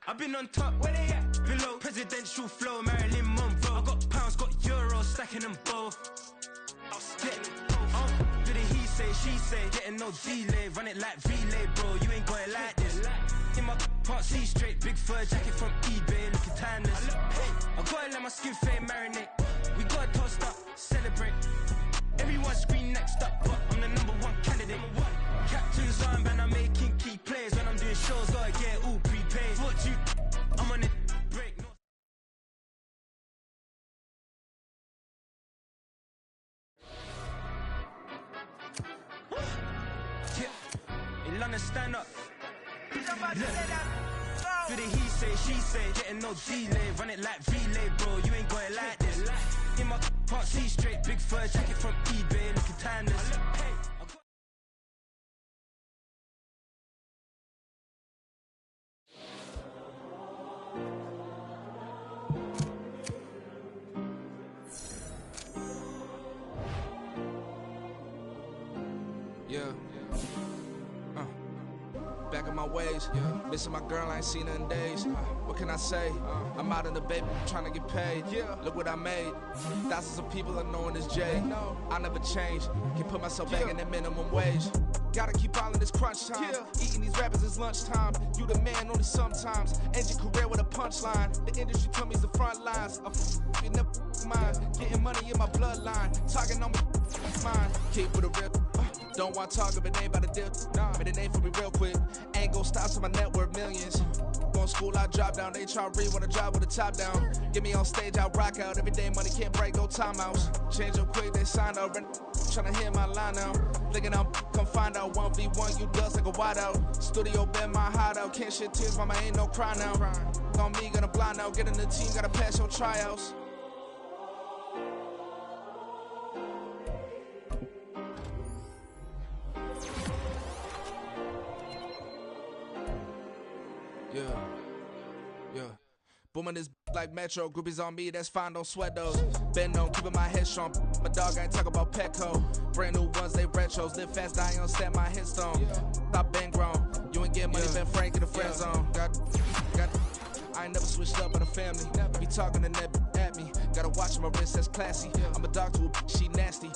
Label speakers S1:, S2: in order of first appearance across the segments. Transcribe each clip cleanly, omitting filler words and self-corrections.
S1: I've been on top, where they at? Below, presidential flow, Marilyn Monroe. I got pounds, got euros, stacking them both. Do the he say, she say, getting no delay, run it like relay, bro. You ain't got it like this. In my can't see straight, big fur jacket from eBay, looking timeless. I gotta let my skin fade marinate. We gotta toast up, celebrate. Everyone scream next up, but I'm the #1 candidate. Captain's armband, I'm making key plays. When I'm doing shows, gotta get it all prepaid. What you, I'm on it, break. No. Yeah. In London, stand up. For the he say, she say, getting no delay, run it like relay, bro. You ain't got it like this. In my can't see straight, big fur jacket from eBay, looking timeless.
S2: Yeah. Back in my ways, missing my girl, I ain't seen her in days. What can I say? I'm out in the baby, trying to get paid. Look what I made. Thousands of people are knowing this J. I never change. Can put myself back in that minimum wage. Gotta keep all in this crunch time. Eating these rappers is lunchtime. You the man only sometimes. End your career with a punchline. The industry told me it's the front lines. I'm in the mind. Getting money in my bloodline. Talking on me, mine. Keep with a rip. Don't want to talk if it ain't about the dip. Made a name for me real quick. Ain't gon' stop till my net worth millions. Going school, I drop down. They try to read when I drive with the top down. Get me on stage, I rock out. Every day money can't break, go timeouts. Change up quick, they sign up. Tryna hear my line now. Thinking I'm come find out 1v1, you dust like a wide out. Studio been my hideout. Can't shed tears, mama ain't no cry now. On me, gonna blind out. Get in the team, gotta pass your tryouts. Yeah. Booming this like Metro, groupies on me, that's fine, don't sweat those. Bend on, keeping my head strong. My dog ain't talk about Petco. Brand new ones, they retros. Live fast, die on set my headstone. Stop been grown. You ain't getting money, been Frank in the friend zone. Got. I ain't never switched up on the family. Be talking to that at me. Gotta watch my wrist, that's classy. I'm a dog to a she nasty.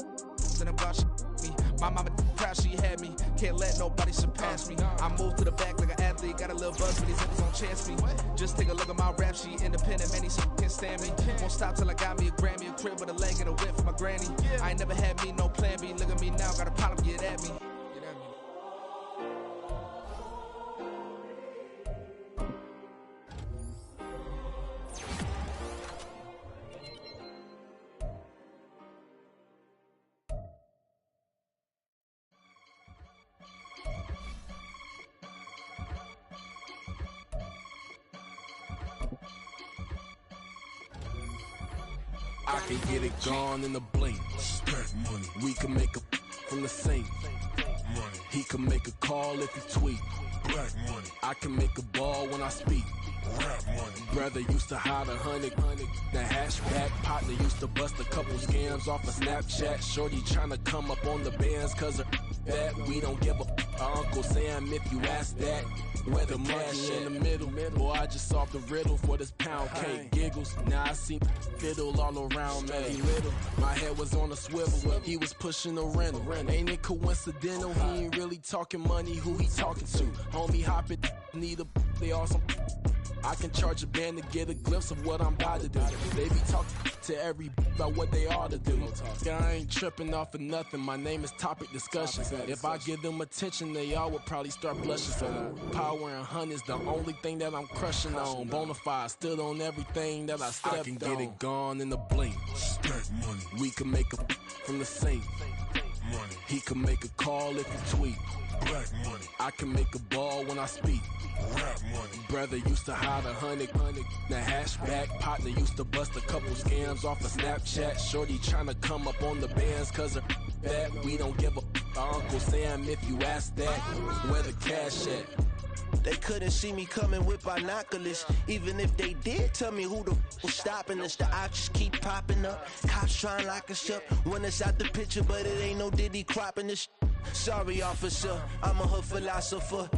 S2: And about she me. My mama proud she had me. Can't let nobody surpass me. I move to the back like an athlete. Got a little buzz for these niggas don't chance me. Just take a look at my rap sheet. Independent, man, these can't stand me. Won't stop till I got me a Grammy, a crib with a leg and a whip for my granny. I ain't never had me no plan B. Look at me now, got a problem, get at me.
S3: I can get it gone in a blink. Stack money. We can make a from the sink. Money. He can make a call if he tweet. Black money. I can make a ball when I speak. Rap money. Brother used to hide 100. The hatchback partner used to bust a couple scams off of Snapchat. Shorty tryna come up on the bands cause her that we don't give a Uncle Sam if you ask that. Where the money in the middle. Boy, I just solved the riddle for this pound cake. Giggles, now I see fiddle all around me. Little, my head was on a swivel. He was pushing a rental. Ain't it coincidental? He ain't really talking money. Who he talking to? Homie, hop it, need a they awesome. I can charge a band to get a glimpse of what I'm about to do. They be talking to every about what they ought to do. I ain't tripping off of nothing. My name is Topic Discussion. If I give them attention, they all would probably start blushing. So power and hunt is the only thing that I'm crushing on. Bonafide stood on everything that I stepped on. I can get it gone in a blink. Stack money. We can make a from the sink. Money. He can make a call if he tweet. Black money. I can make a ball when I speak. Rap money. Brother used to hide 100. The hatchback partner used to bust a couple scams off of Snapchat. Shorty tryna come up on the bands cause of that. We don't give a Uncle Sam if you ask that. Where the cash at?
S4: They couldn't see me coming with binoculars. Even if they did, tell me who the was stopping us. The options keep popping up. Cops trying to lock us up. When it's out the picture, but it ain't no Diddy cropping this. Sorry, officer, I'm a hood philosopher.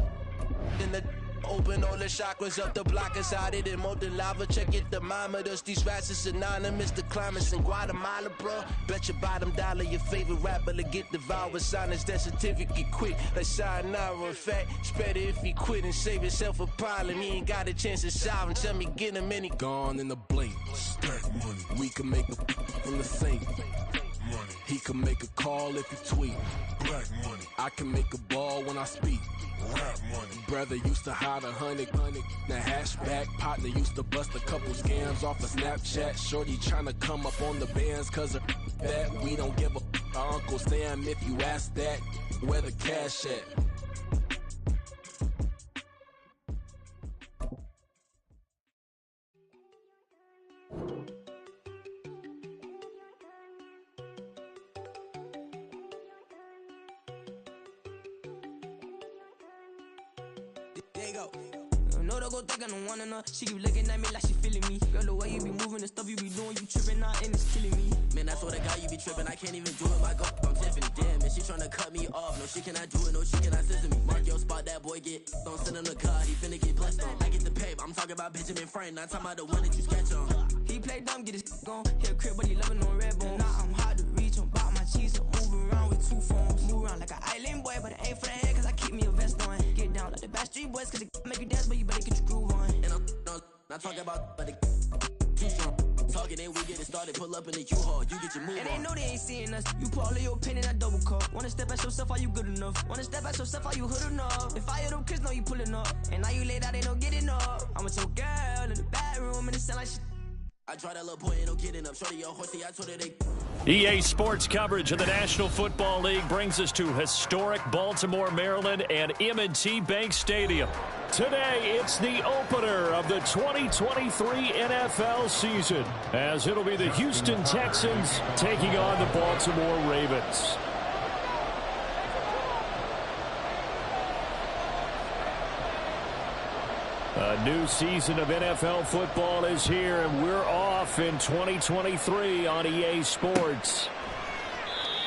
S4: In the Open all the chakras up the block inside it and molten lava. Check it, thermometers. These rats is synonymous. The climates in Guatemala, bro. Bet your bottom dollar your favorite rapper to get devoured. Sign his death certificate quick. Like sayonara. In fact, it's better if he quit and save himself a problem. He ain't got a chance to solve him. Tell me, get him any.
S3: Gone in the blink. Stack money. We can make a from the sink. Money. He can make a call if he tweet. Black money. I can make a ball when I speak. Rap money. Brother used to hide 100. The hashback partner used to bust a couple scams off of Snapchat. Shorty tryna come up on the bands cause of that. We don't give a Uncle Sam if you ask that. Where the cash at?
S1: There you go. No, don't go thinking I don't want enough. She keep looking at me like she feeling me. Girl, the way you be moving, the stuff you be doing, you tripping out and it's killing me.
S5: Man, that's what I got, you be tripping. I can't even do it, my go. I'm Tiffany. Damn, man, she tryna cut me off. No, she cannot do it, no, she cannot listen to me. Mark your spot, that boy get. Don't send him the car, he finna get blessed on. I get the pay, I'm talking about Benjamin Franklin. Not talking about the one that you sketch on.
S1: He play dumb, get his gone. Hit a crib, but he loving on red bone. Now I'm hard to reach, I'm about my cheese. I'm moving around with 2 phones. Move around like an island boy, but it ain't for the head, cause I keep me a vest on. Get down like the Backstreet Boys, cause it make you dance, but you better get your groove on.
S5: And I'm not talking about but too strong. Talking and we get it started, pull up in the U-Haul, you get your move
S1: and
S5: on.
S1: they know they ain't seeing us. You put all of your opinion, I double cup. Wanna step at yourself, are you good enough? Wanna step at yourself, are you hood enough? If I hear them kids, know you pulling up. And now you laid out, they don't get enough. I'm with your girl in the bedroom, and it sound like shit.
S5: I try that little boy, ain't no getting up. Shorty, yo, horsey, I told her they.
S6: EA Sports coverage of the National Football League brings us to historic Baltimore, Maryland, and M&T Bank Stadium. Today, it's the opener of the 2023 NFL season, as it'll be the Houston Texans taking on the Baltimore Ravens. A new season of NFL football is here, and we're off in 2023 on EA Sports.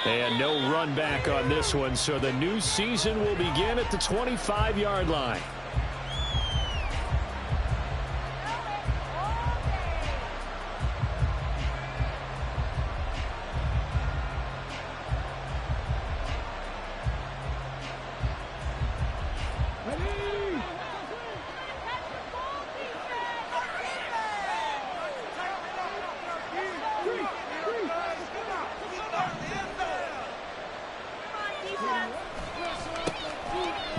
S6: And no run back on this one, so the new season will begin at the 25-yard line.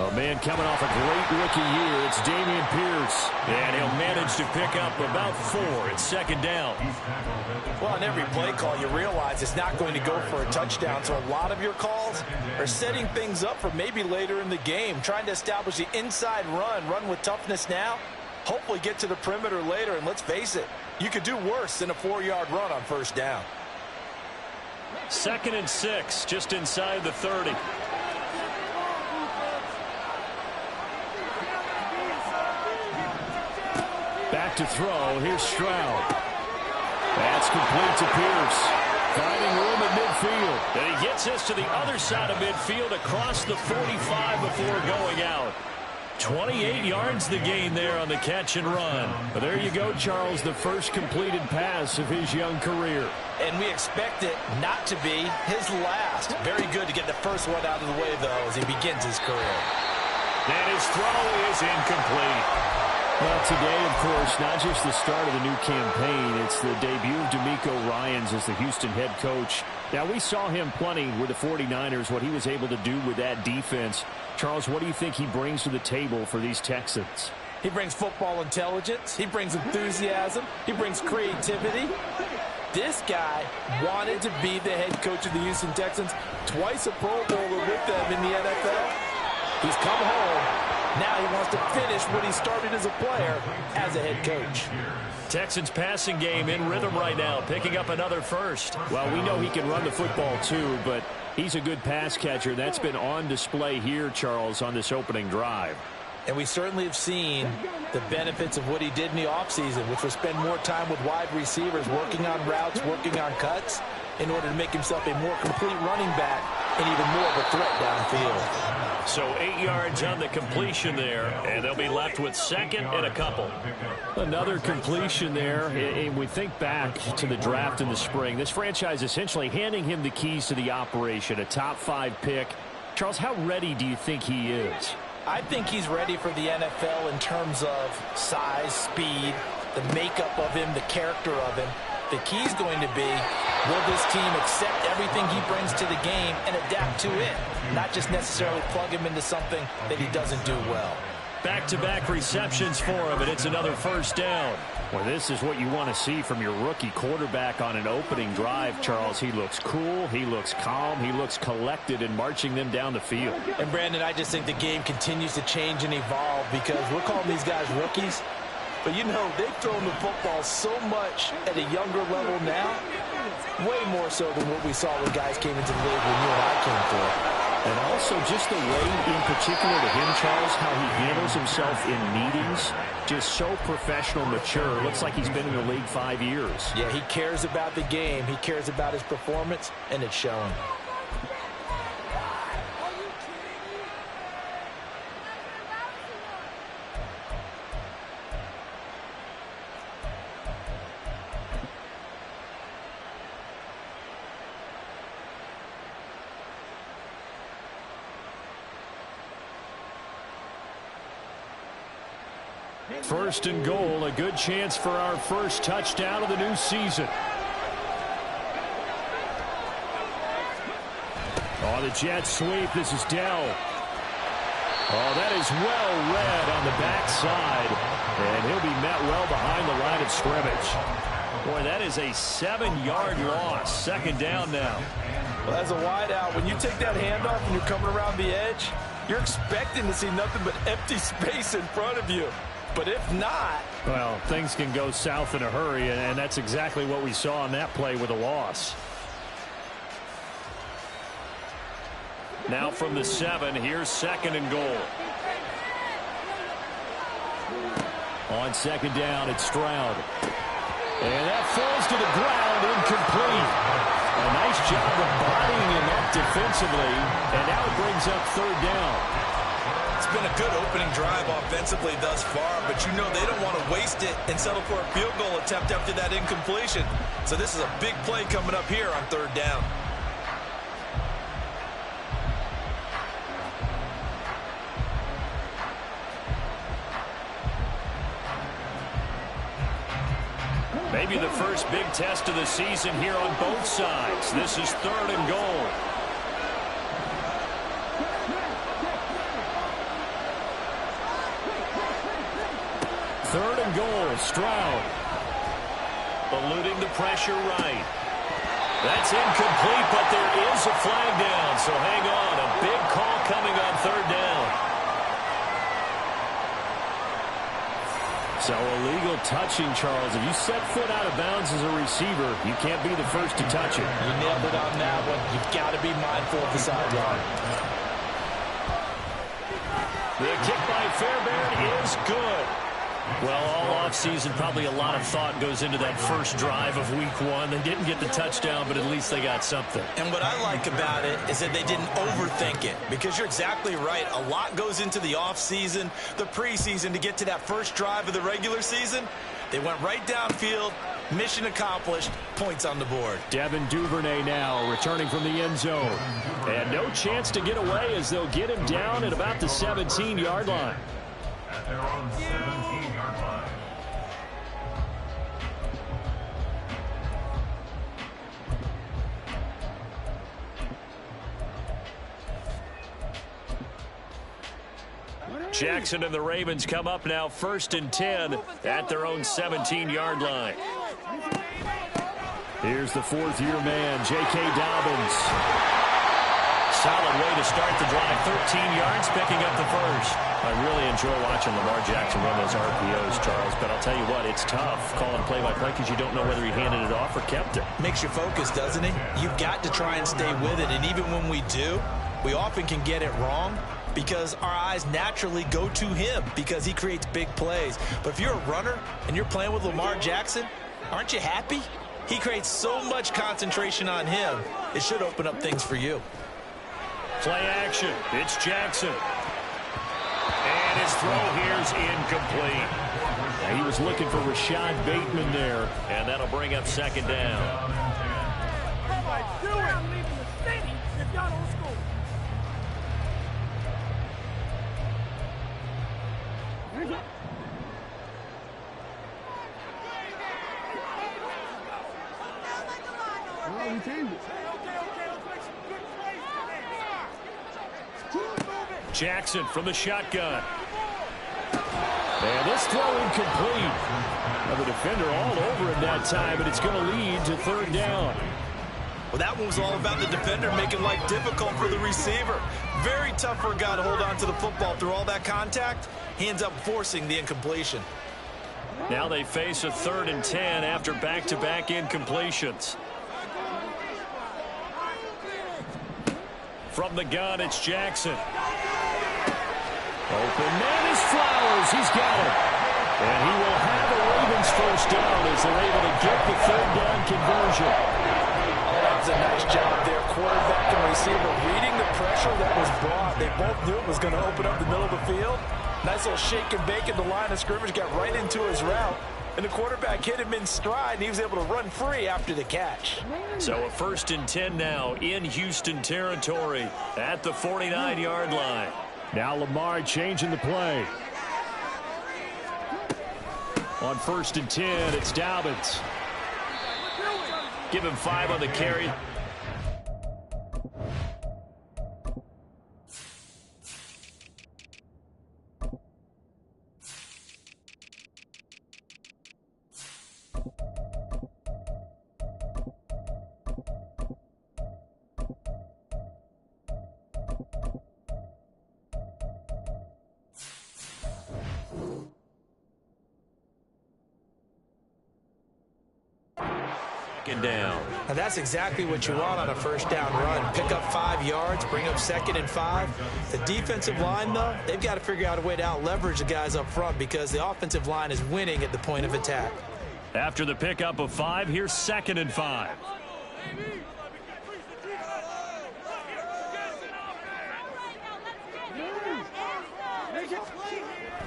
S6: Oh, man, coming off a great rookie year, it's Dameon Pierce. And he'll manage to pick up about 4 at second down.
S7: Well, on every play call, you realize it's not going to go for a touchdown. So a lot of your calls are setting things up for maybe later in the game, trying to establish the inside run with toughness now, hopefully get to the perimeter later. And let's face it, you could do worse than a 4-yard run on first down.
S6: 2nd and 6, just inside the 30. Back to throw. Here's Stroud. That's complete to Pierce. Finding room at midfield. And he gets this to the other side of midfield across the 45 before going out. 28 yards the gain there on the catch and run. But there you go, Charles, the first completed pass of his young career.
S7: And we expect it not to be his last. Very good to get the first one out of the way, though, as he begins his career.
S6: And his throw is incomplete. Well, today, of course, not just the start of the new campaign, it's the debut of DeMeco Ryans as the Houston head coach. Now, we saw him plenty with the 49ers, what he was able to do with that defense. Charles, what do you think he brings to the table for these Texans?
S7: He brings football intelligence. He brings enthusiasm. He brings creativity. This guy wanted to be the head coach of the Houston Texans, twice a Pro Bowler with them in the NFL. He's come home. Now he wants to finish what he started as a player as a head coach.
S6: Texans passing game in rhythm right now, picking up another first. Well, we know he can run the football too, but he's a good pass catcher. That's been on display here, Charles, on this opening drive.
S7: And we certainly have seen the benefits of what he did in the offseason, which was spend more time with wide receivers, working on routes, working on cuts, in order to make himself a more complete running back and even more of a threat downfield.
S6: So 8 yards on the completion there, and they'll be left with second and a couple. Another completion there. And we think back to the draft in the spring. This franchise essentially handing him the keys to the operation, a top 5 pick. Charles, how ready do you think he is?
S7: I think he's ready for the NFL in terms of size, speed, the makeup of him, the character of him. The key is going to be, will this team accept everything he brings to the game and adapt to it, not just necessarily plug him into something that he doesn't do well.
S6: Back-to-back receptions for him, and it's another first down. Well, this is what you want to see from your rookie quarterback on an opening drive, Charles. He looks cool, he looks calm, he looks collected in marching them down the field.
S7: And, Brandon, I just think the game continues to change and evolve because we're calling these guys rookies. But, you know, they've thrown the football so much at a younger level now, way more so than what we saw when guys came into the league when you and I came through.
S6: And also just the way, in particular to him, Charles, how he handles himself in meetings, just so professional, mature. Looks like he's been in the league 5 years.
S7: Yeah, he cares about the game. He cares about his performance, and it's showing.
S6: First and goal, a good chance for our first touchdown of the new season. Oh, the jet sweep. This is Dell. Oh, that is well read on the backside. And he'll be met well behind the line of scrimmage. Boy, that is a 7-yard loss. Second down now.
S7: Well, as a wideout, when you take that handoff and you're coming around the edge, you're expecting to see nothing but empty space in front of you. But if not...
S6: Well, things can go south in a hurry, and that's exactly what we saw on that play with a loss. Now from the 7, here's second and goal. On second down, it's Stroud. And that falls to the ground, incomplete. A nice job of bodying him up defensively, and now it brings up third down.
S8: It's been a good opening drive offensively thus far, but you know they don't want to waste it and settle for a field goal attempt after that incompletion. So this is a big play coming up here on third down.
S6: Maybe the first big test of the season here on both sides. This is third and goal. Third and goal, Stroud. Eluding the pressure right. That's incomplete, but there is a flag down, so hang on. A big call coming on third down. So illegal touching, Charles. If you set foot out of bounds as a receiver, you can't be the first to touch it.
S7: You nailed it on that one. You've got to be mindful of the sideline.
S6: The kick by Fairbairn is good. Well, all offseason, probably a lot of thought goes into that first drive of week 1. They didn't get the touchdown, but at least they got something.
S8: And what I like about it is that they didn't overthink it, because you're exactly right. A lot goes into the offseason, the preseason, to get to that first drive of the regular season. They went right downfield, mission accomplished, points on the board.
S6: Devin Duvernay now returning from the end zone. And no chance to get away as they'll get him down at about the 17-yard line.
S9: At their own 17-yard line.
S6: Jackson and the Ravens come up now first and 10 at their own 17-yard line. Here's the fourth-year man, J.K. Dobbins. Solid way to start the drive. 13 yards, picking up the first. I really enjoy watching Lamar Jackson run those RPOs, Charles, but I'll tell you what, it's tough calling play-by-play because you don't know whether he handed it off or kept it.
S8: Makes you focus, doesn't it? You've got to try and stay with it, and even when we do, we often can get it wrong because our eyes naturally go to him because he creates big plays. But if you're a runner and you're playing with Lamar Jackson, aren't you happy? He creates so much concentration on him, it should open up things for you.
S6: Play action. It's Jackson. And his throw here's incomplete. Now, he was looking for Rashad Bateman there, and that'll bring up second down. Jackson from the shotgun. And this throw incomplete. Now the defender all over it that time, and it's going to lead to third down.
S8: Well, that one was all about the defender making life difficult for the receiver. Very tough for a guy to hold on to the football through all that contact. He ends up forcing the incompletion.
S6: Now they face a 3rd and 10 after back-to-back incompletions. From the gun, it's Jackson. Open man is Flowers. He's got it. And he will have the Ravens first down as they're able to get the third down conversion.
S7: That's a nice job there. Quarterback and receiver reading the pressure that was brought. They both knew it was going to open up the middle of the field. Nice little shake and bake at the line of scrimmage. Got right into his route. And the quarterback hit him in stride, and he was able to run free after the catch.
S6: So a 1st and 10 now in Houston territory at the 49-yard line. Now Lamar changing the play. On 1st and 10, it's Dobbins. Give him 5 on the carry. Down.
S8: And that's exactly what you want on a first down run. Pick up 5 yards, bring up 2nd and 5. The defensive line, though, they've got to figure out a way to out-leverage the guys up front because the offensive line is winning at the point of attack.
S6: After the pickup of 5, here's 2nd and 5.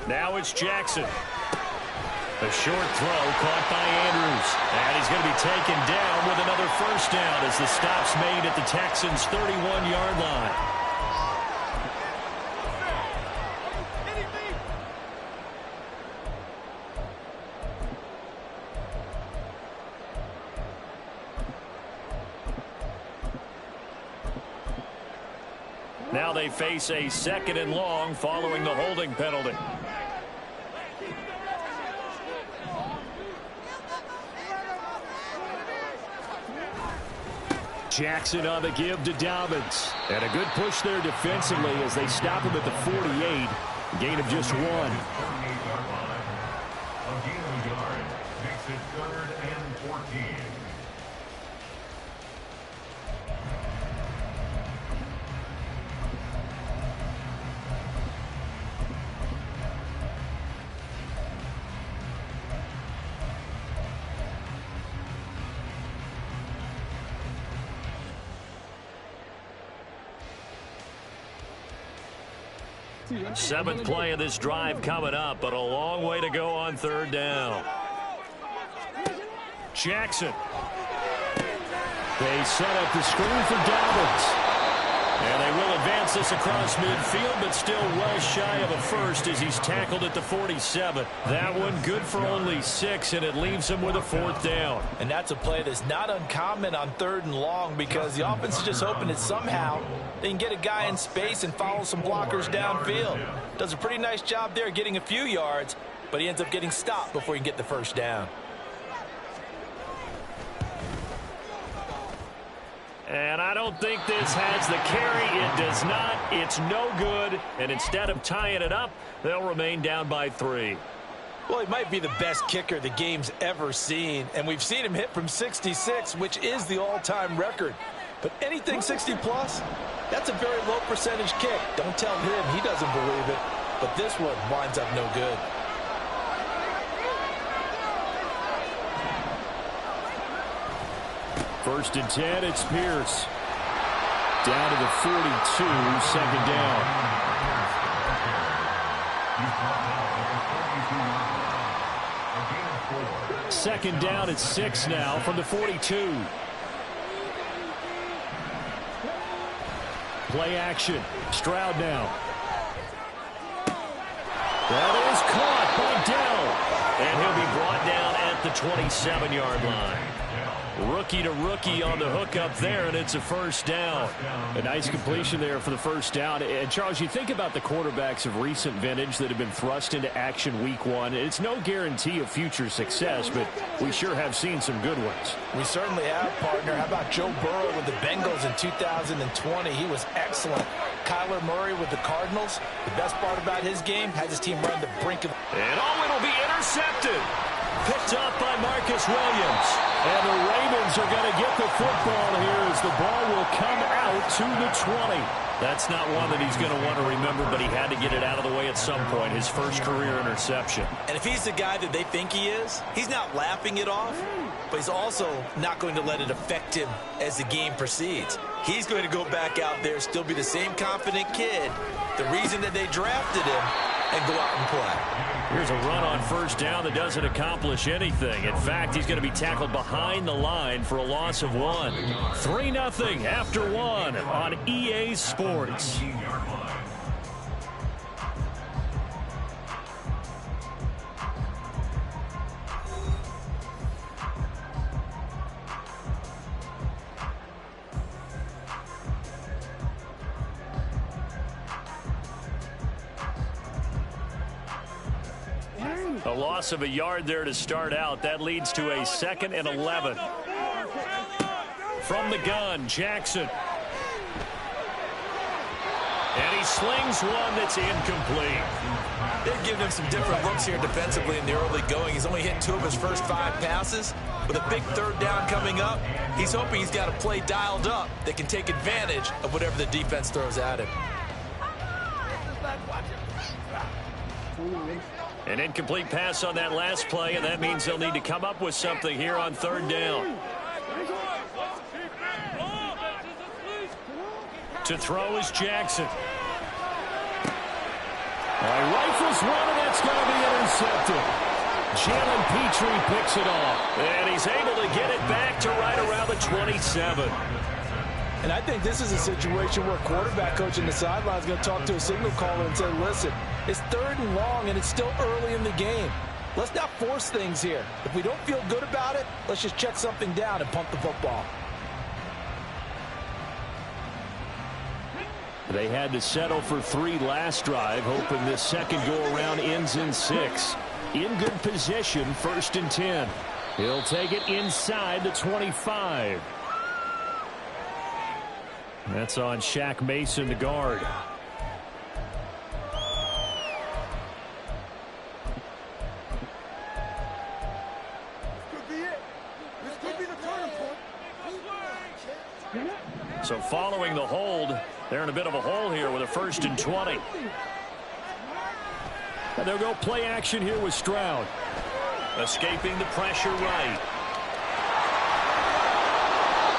S6: Now it's Jackson. A short throw caught by Andrews. And he's going to be taken down with another first down as the stop's made at the Texans' 31-yard line. Now they face a 2nd and long following the holding penalty. Jackson on the give to Dobbins. And a good push there defensively as they stop him at the 48. A gain of just 1.
S9: A gain of a yard makes it 3rd and 14.
S6: Seventh play of this drive coming up, but a long way to go on 3rd down. Jackson. They set up the screen for Dobbins. And they will advance this across midfield, but still well shy of a first as he's tackled at the 47. That one good for only 6, and it leaves him with a 4th down.
S7: And that's a play that's not uncommon on 3rd and long because the offense is just hoping that somehow they can get a guy in space and follow some blockers downfield. Does a pretty nice job there getting a few yards, but he ends up getting stopped before he can get the first down.
S6: And I don't think this has the carry. It does not. It's no good. And instead of tying it up, they'll remain down by 3.
S7: Well, he might be the best kicker the game's ever seen. And we've seen him hit from 66, which is the all-time record. But anything 60-plus, that's a very low percentage kick. Don't tell him he doesn't believe it. But this one winds up no good.
S6: First and 10, it's Pierce. Down to the 42, second down. Second down at 6 now from the 42. Play action. Stroud now. That is caught by Dell. And he'll be brought down at the 27-yard line. Rookie to rookie on the hookup there, and it's a first down. A nice completion there for the first down. And, Charles, you think about the quarterbacks of recent vintage that have been thrust into action week one. It's no guarantee of future success, but we sure have seen some good ones.
S7: We certainly have, partner. How about Joe Burrow with the Bengals in 2020? He was excellent. Kyler Murray with the Cardinals. The best part about his game, has his team run the brink of...
S6: And it'll be intercepted. Picked up by Marcus Williams. And the Ravens are going to get the football here as the ball will come out to the 20. That's not one that he's going to want to remember, but he had to get it out of the way at some point. His first career interception.
S8: And if he's the guy that they think he is, he's not laughing it off, but he's also not going to let it affect him as the game proceeds. He's going to go back out there, still be the same confident kid, the reason that they drafted him, and go out and play.
S6: Here's a run on first down that doesn't accomplish anything. In fact, he's going to be tackled behind the line for a loss of 1. 3-0 after 1 on EA Sports. A loss of a yard there to start out. That leads to a 2nd and 11. From the gun, Jackson. And he slings one that's incomplete.
S8: They've given him some different looks here defensively in the early going. He's only hit 2 of his first 5 passes. With a big third down coming up, he's hoping he's got a play dialed up that can take advantage of whatever the defense throws at him.
S6: An incomplete pass on that last play, and that means they'll need to come up with something here on third down. To throw is Jackson. Rifles one, and that's going to be intercepted. Jalen Petrie picks it off, and he's able to get it back to right around the 27.
S7: And I think this is a situation where quarterback coach in the sideline is going to talk to a signal caller and say, listen, it's 3rd and long, and it's still early in the game. Let's not force things here. If we don't feel good about it, let's just check something down and pump the football.
S6: They had to settle for 3 last drive, hoping this second go-around ends in 6. In good position, 1st and 10. He'll take it inside the 25. That's on Shaq Mason, the guard. So following the hold, they're in a bit of a hole here with a 1st and 20. And they'll go play action here with Stroud. Escaping the pressure right.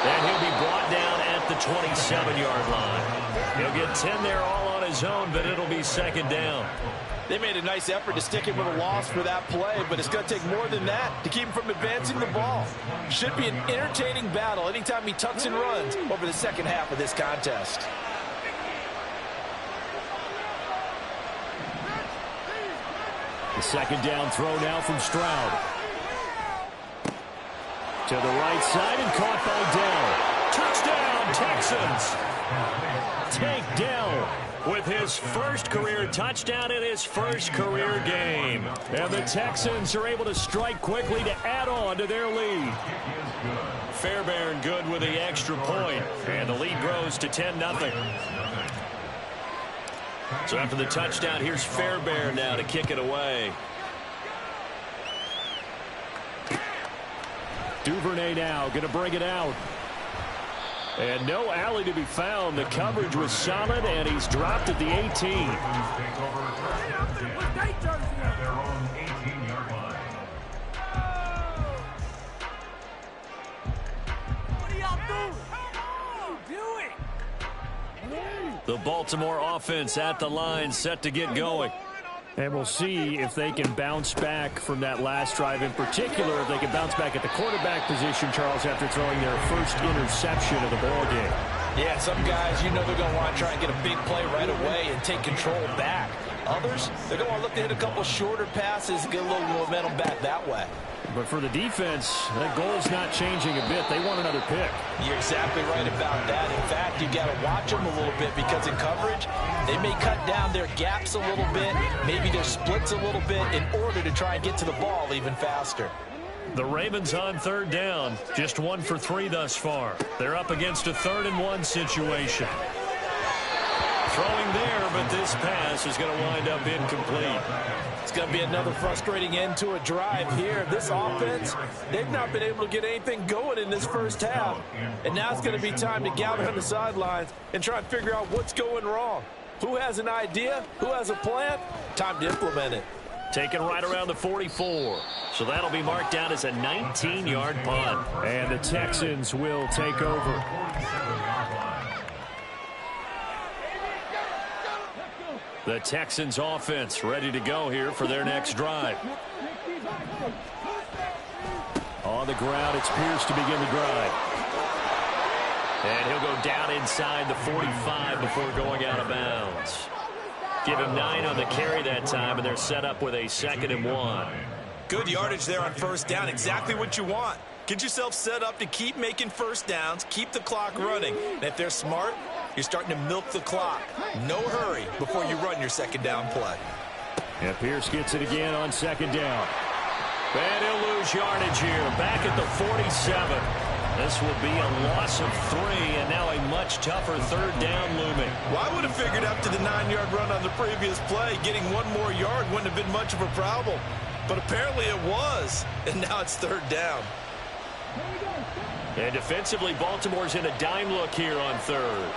S6: And he'll be brought down at the 27-yard line. He'll get 10 there all on his own, but it'll be 2nd down.
S7: They made a nice effort to stick him with a loss for that play, but it's going to take more than that to keep him from advancing the ball. Should be an entertaining battle anytime he tucks and runs over the second half of this contest.
S6: The second down throw now from Stroud. To the right side and caught by Dell. Touchdown, Texans. Take Dell with his first career touchdown in his first career game. And the Texans are able to strike quickly to add on to their lead. Fairbairn good with the extra point. And the lead grows to 10-0. So after the touchdown, here's Fairbairn now to kick it away. Duvernay now going to bring it out. And no alley to be found. The coverage was solid, and he's dropped at the 18.
S1: What are y'all doing? What are you doing?
S6: Baltimore offense at the line, set to get going.
S10: And we'll see if they can bounce back from that last drive, in particular, if they can bounce back at the quarterback position, Charles, after throwing their first interception of the ball game.
S7: Yeah, some guys, you know they're going to want to try and get a big play right away and take control back. Others, they're going to want to look to hit a couple shorter passes, get a little momentum back that way.
S10: But for the defense, that goal's not changing a bit. They want another pick.
S7: You're exactly right about that. In fact, you've got to watch them a little bit because in coverage, they may cut down their gaps a little bit, maybe their splits a little bit in order to try and get to the ball even faster.
S6: The Ravens on third down, just 1 for 3 thus far. They're up against a 3rd and 1 situation. Throwing there, but this pass is going to wind up incomplete.
S7: It's going to be another frustrating end to a drive here. This offense, they've not been able to get anything going in this first half. And now it's going to be time to gather on the sidelines and try and figure out what's going wrong. Who has an idea? Who has a plan? Time to implement it.
S6: Taken right around the 44. So that'll be marked down as a 19-yard punt.
S10: And the Texans will take over.
S6: The Texans offense ready to go here for their next drive.
S10: On the ground, it's Pierce to begin the drive.
S6: And he'll go down inside the 45 before going out of bounds. Give him 9 on the carry that time, and they're set up with a 2nd and 1.
S8: Good yardage there on first down. Exactly what you want. Get yourself set up to keep making first downs, keep the clock running. And if they're smart, you're starting to milk the clock. No hurry before you run your 2nd down play.
S10: And Pierce gets it again on 2nd down.
S6: And he'll lose yardage here. Back at the 47. This will be a loss of 3, and now a much tougher 3rd down looming.
S8: Well, I would have figured after the 9-yard run on the previous play, getting 1 more yard wouldn't have been much of a problem. But apparently it was, and now it's 3rd down.
S6: And defensively, Baltimore's in a dime look here on 3rd.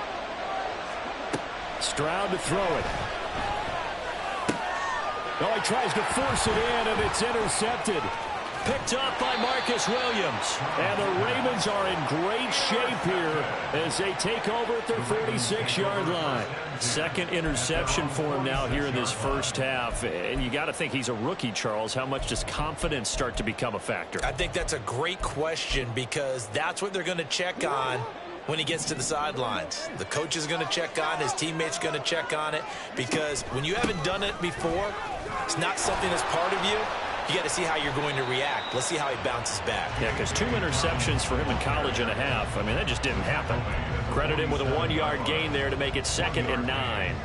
S10: Stroud to throw it. Oh, he tries to force it in, and it's intercepted.
S6: Picked up by Marcus Williams.
S10: And the Ravens are in great shape here as they take over at their 46-yard line.
S6: 2nd interception for him now here in this first half. And you got to think he's a rookie, Charles. How much does confidence start to become a factor?
S8: I think that's a great question because that's what they're going to check on when he gets to the sidelines. The coach is going to check on, his teammates going to check on it, because when you haven't done it before, it's not something that's part of you. You got to see how you're going to react. Let's see how he bounces back.
S6: Yeah, because 2 interceptions for him in college and a half. I mean, that just didn't happen. Credit him with a 1-yard gain there to make it 2nd and 9.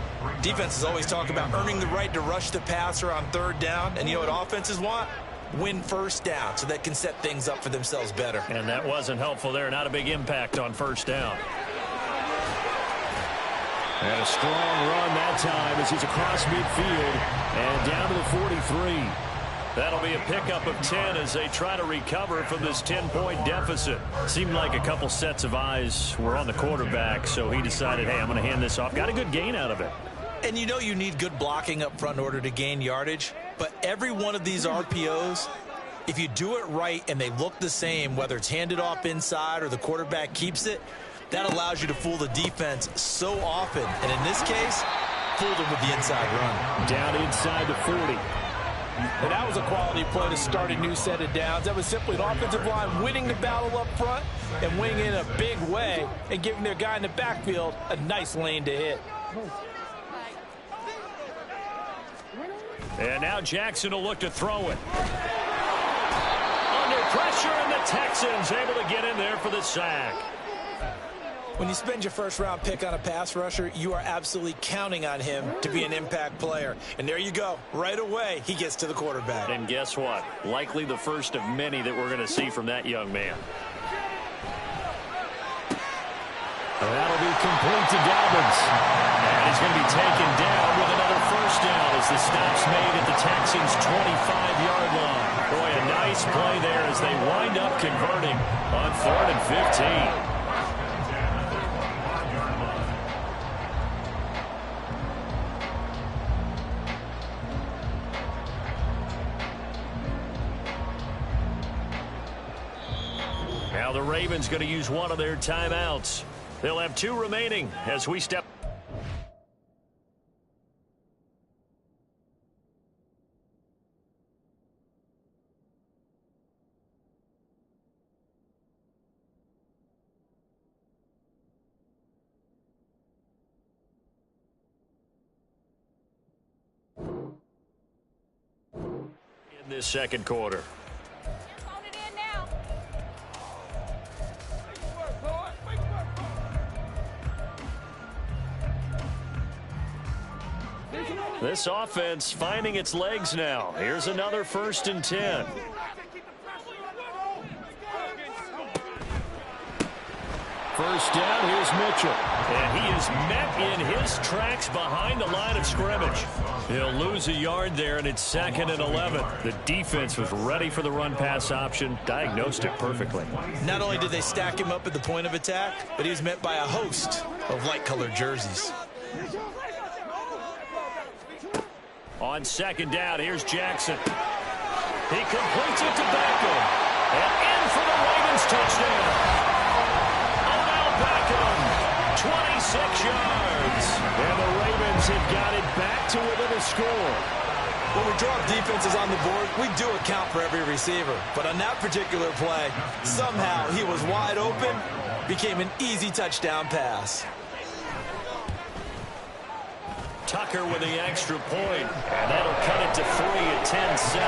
S8: Defenses always talk about earning the right to rush the passer on 3rd down. And you know what offenses want? Win first down so they can set things up for themselves better.
S6: And that wasn't helpful there. Not a big impact on 1st down.
S10: And a strong run that time as he's across midfield and down to the 43.
S6: That'll be a pickup of 10 as they try to recover from this 10-point deficit. Seemed like a couple sets of eyes were on the quarterback, so he decided, hey, I'm going to hand this off. Got a good gain out of it.
S8: And you know you need good blocking up front in order to gain yardage, but every one of these RPOs, if you do it right and they look the same, whether it's handed off inside or the quarterback keeps it, that allows you to fool the defense so often. And in this case, fooled them with the inside run.
S10: Down inside the 40.
S7: And that was a quality play to start a new set of downs. That was simply an offensive line winning the battle up front and winning in a big way and giving their guy in the backfield a nice lane to hit.
S6: And now Jackson will look to throw it. Under pressure, and the Texans able to get in there for the sack.
S8: When you spend your first-round pick on a pass rusher, you are absolutely counting on him to be an impact player. And there you go. Right away, he gets to the quarterback.
S6: And guess what? Likely the first of many that we're going to see from that young man.
S10: That'll be complete to Dobbins.
S6: And he's going to be taken down with another first down as the stop's made at the Texans' 25-yard line. Boy, a nice play there as they wind up converting on 4th and 15. Now the Ravens going to use one of their timeouts. They'll have 2 remaining as we step. this second quarter. This offense finding its legs now. Here's another 1st and 10. First down, here's Mitchell. And he is met in his tracks behind the line of scrimmage. He'll lose a yard there, and it's 2nd and 11. The defense was ready for the run-pass option, diagnosed it perfectly.
S8: Not only did they stack him up at the point of attack, but he was met by a host of light-colored jerseys.
S6: On 2nd down, here's Jackson. He completes it to Beckham. And in for the Ravens touchdown. Odell Beckham, 26 yards. And the Ravens have got it back to within a score.
S8: When we drop defenses on the board, we do account for every receiver. But on that particular play, somehow he was wide open, became an easy touchdown pass.
S6: Tucker with the extra point, and that'll cut it to 3 at 10-7.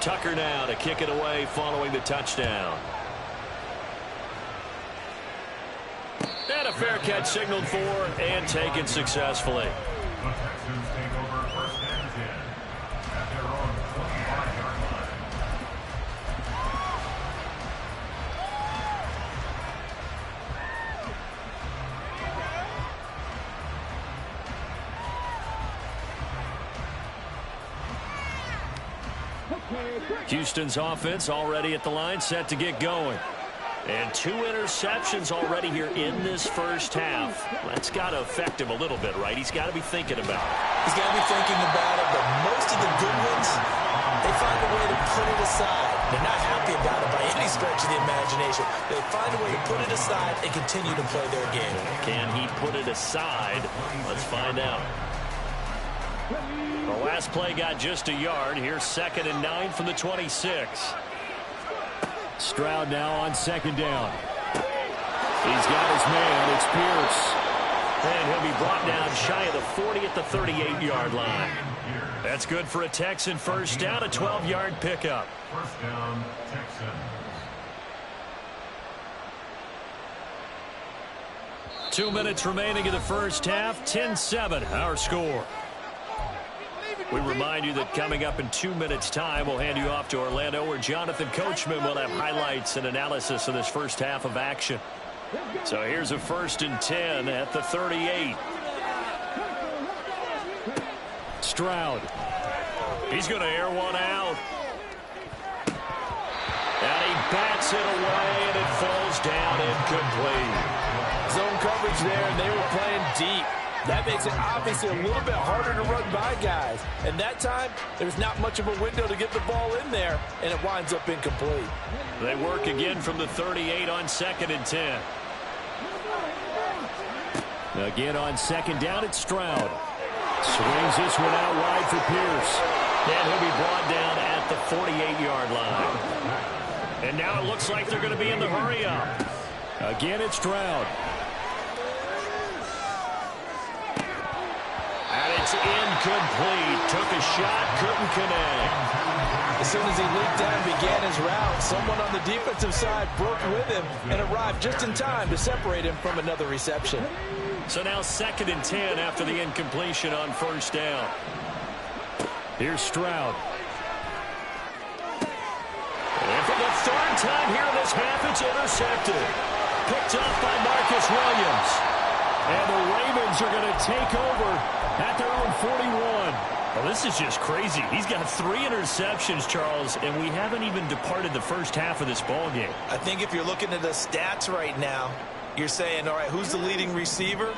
S6: Tucker now to kick it away following the touchdown. And a fair catch signaled for and taken successfully.
S9: The Texans take over 1st and 10 at their own 25-yard line.
S6: Houston's offense already at the line, set to get going. And 2 interceptions already here in this first half. That's got to affect him a little bit, right? He's got to be thinking about it.
S8: He's got to be thinking about it, but most of the good ones, they find a way to put it aside. They're not happy about it by any stretch of the imagination. They find a way to put it aside and continue to play their game.
S6: Can he put it aside? Let's find out. The last play got just a yard. Here's 2nd and 9 from the 26. Stroud now on 2nd down. He's got his man. It's Pierce. And he'll be brought down shy of the 40 at the 38-yard line. That's good for a Texan first down, a 12-yard pickup.
S9: First down, Texans.
S6: 2 minutes remaining in the first half. 10-7, our score. We remind you that coming up in 2 minutes' time, we'll hand you off to Orlando, where Jonathan Coachman will have highlights and analysis of this first half of action. So here's a 1st and 10 at the 38. Stroud. He's going to air one out. And he bats it away, and it falls down incomplete.
S7: Zone coverage there, and they were playing deep. That makes it obviously a little bit harder to run by guys. And that time, there's not much of a window to get the ball in there, and it winds up incomplete.
S6: They work again from the 38 on 2nd and 10. Again on 2nd down, it's Stroud. Swings this one out wide for Pierce. And he'll be brought down at the 48-yard line. And now it looks like they're going to be in the hurry-up. Again, it's Stroud. And it's incomplete. Took a shot, couldn't connect.
S7: As soon as he leaped down and began his route, someone on the defensive side broke with him and arrived just in time to separate him from another reception.
S6: So now 2nd and 10 after the incompletion on first down. Here's Stroud. And for the 3rd time here in this half, it's intercepted. Picked up by Marcus Williams. And the Ravens are going to take over at their own 41. Well, this is just crazy. He's got 3 interceptions, Charles, and we haven't even departed the first half of this ballgame.
S8: I think if you're looking at the stats right now, you're saying, all right, who's the leading receiver?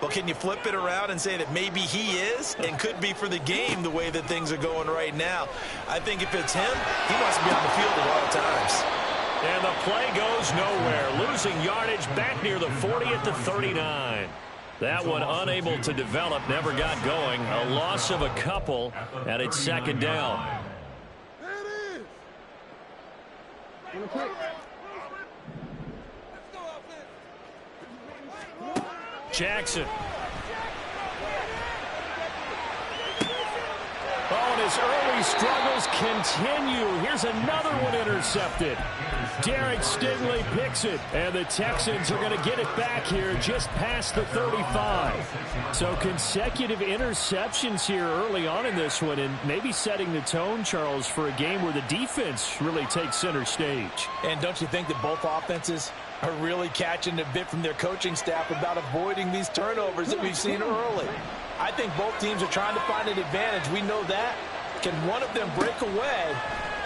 S8: Well, can you flip it around and say that maybe he is and could be for the game the way that things are going right now? I think if it's him, he wants to be on the field at all times.
S6: And the play goes nowhere. Losing yardage back near the 40 at the 39. That one unable to develop, never got going. A loss of a couple, and it's 2nd down.
S10: Jackson. Oh, and his early struggles continue. Here's another one intercepted. Derek Stingley picks it, and the Texans are going to get it back here just past the 35. So consecutive interceptions here early on in this one, and maybe setting the tone, Charles, for a game where the defense really takes center stage.
S7: And don't you think that both offenses are really catching a bit from their coaching staff about avoiding these turnovers that we've seen early? I think both teams are trying to find an advantage. We know that. Can one of them break away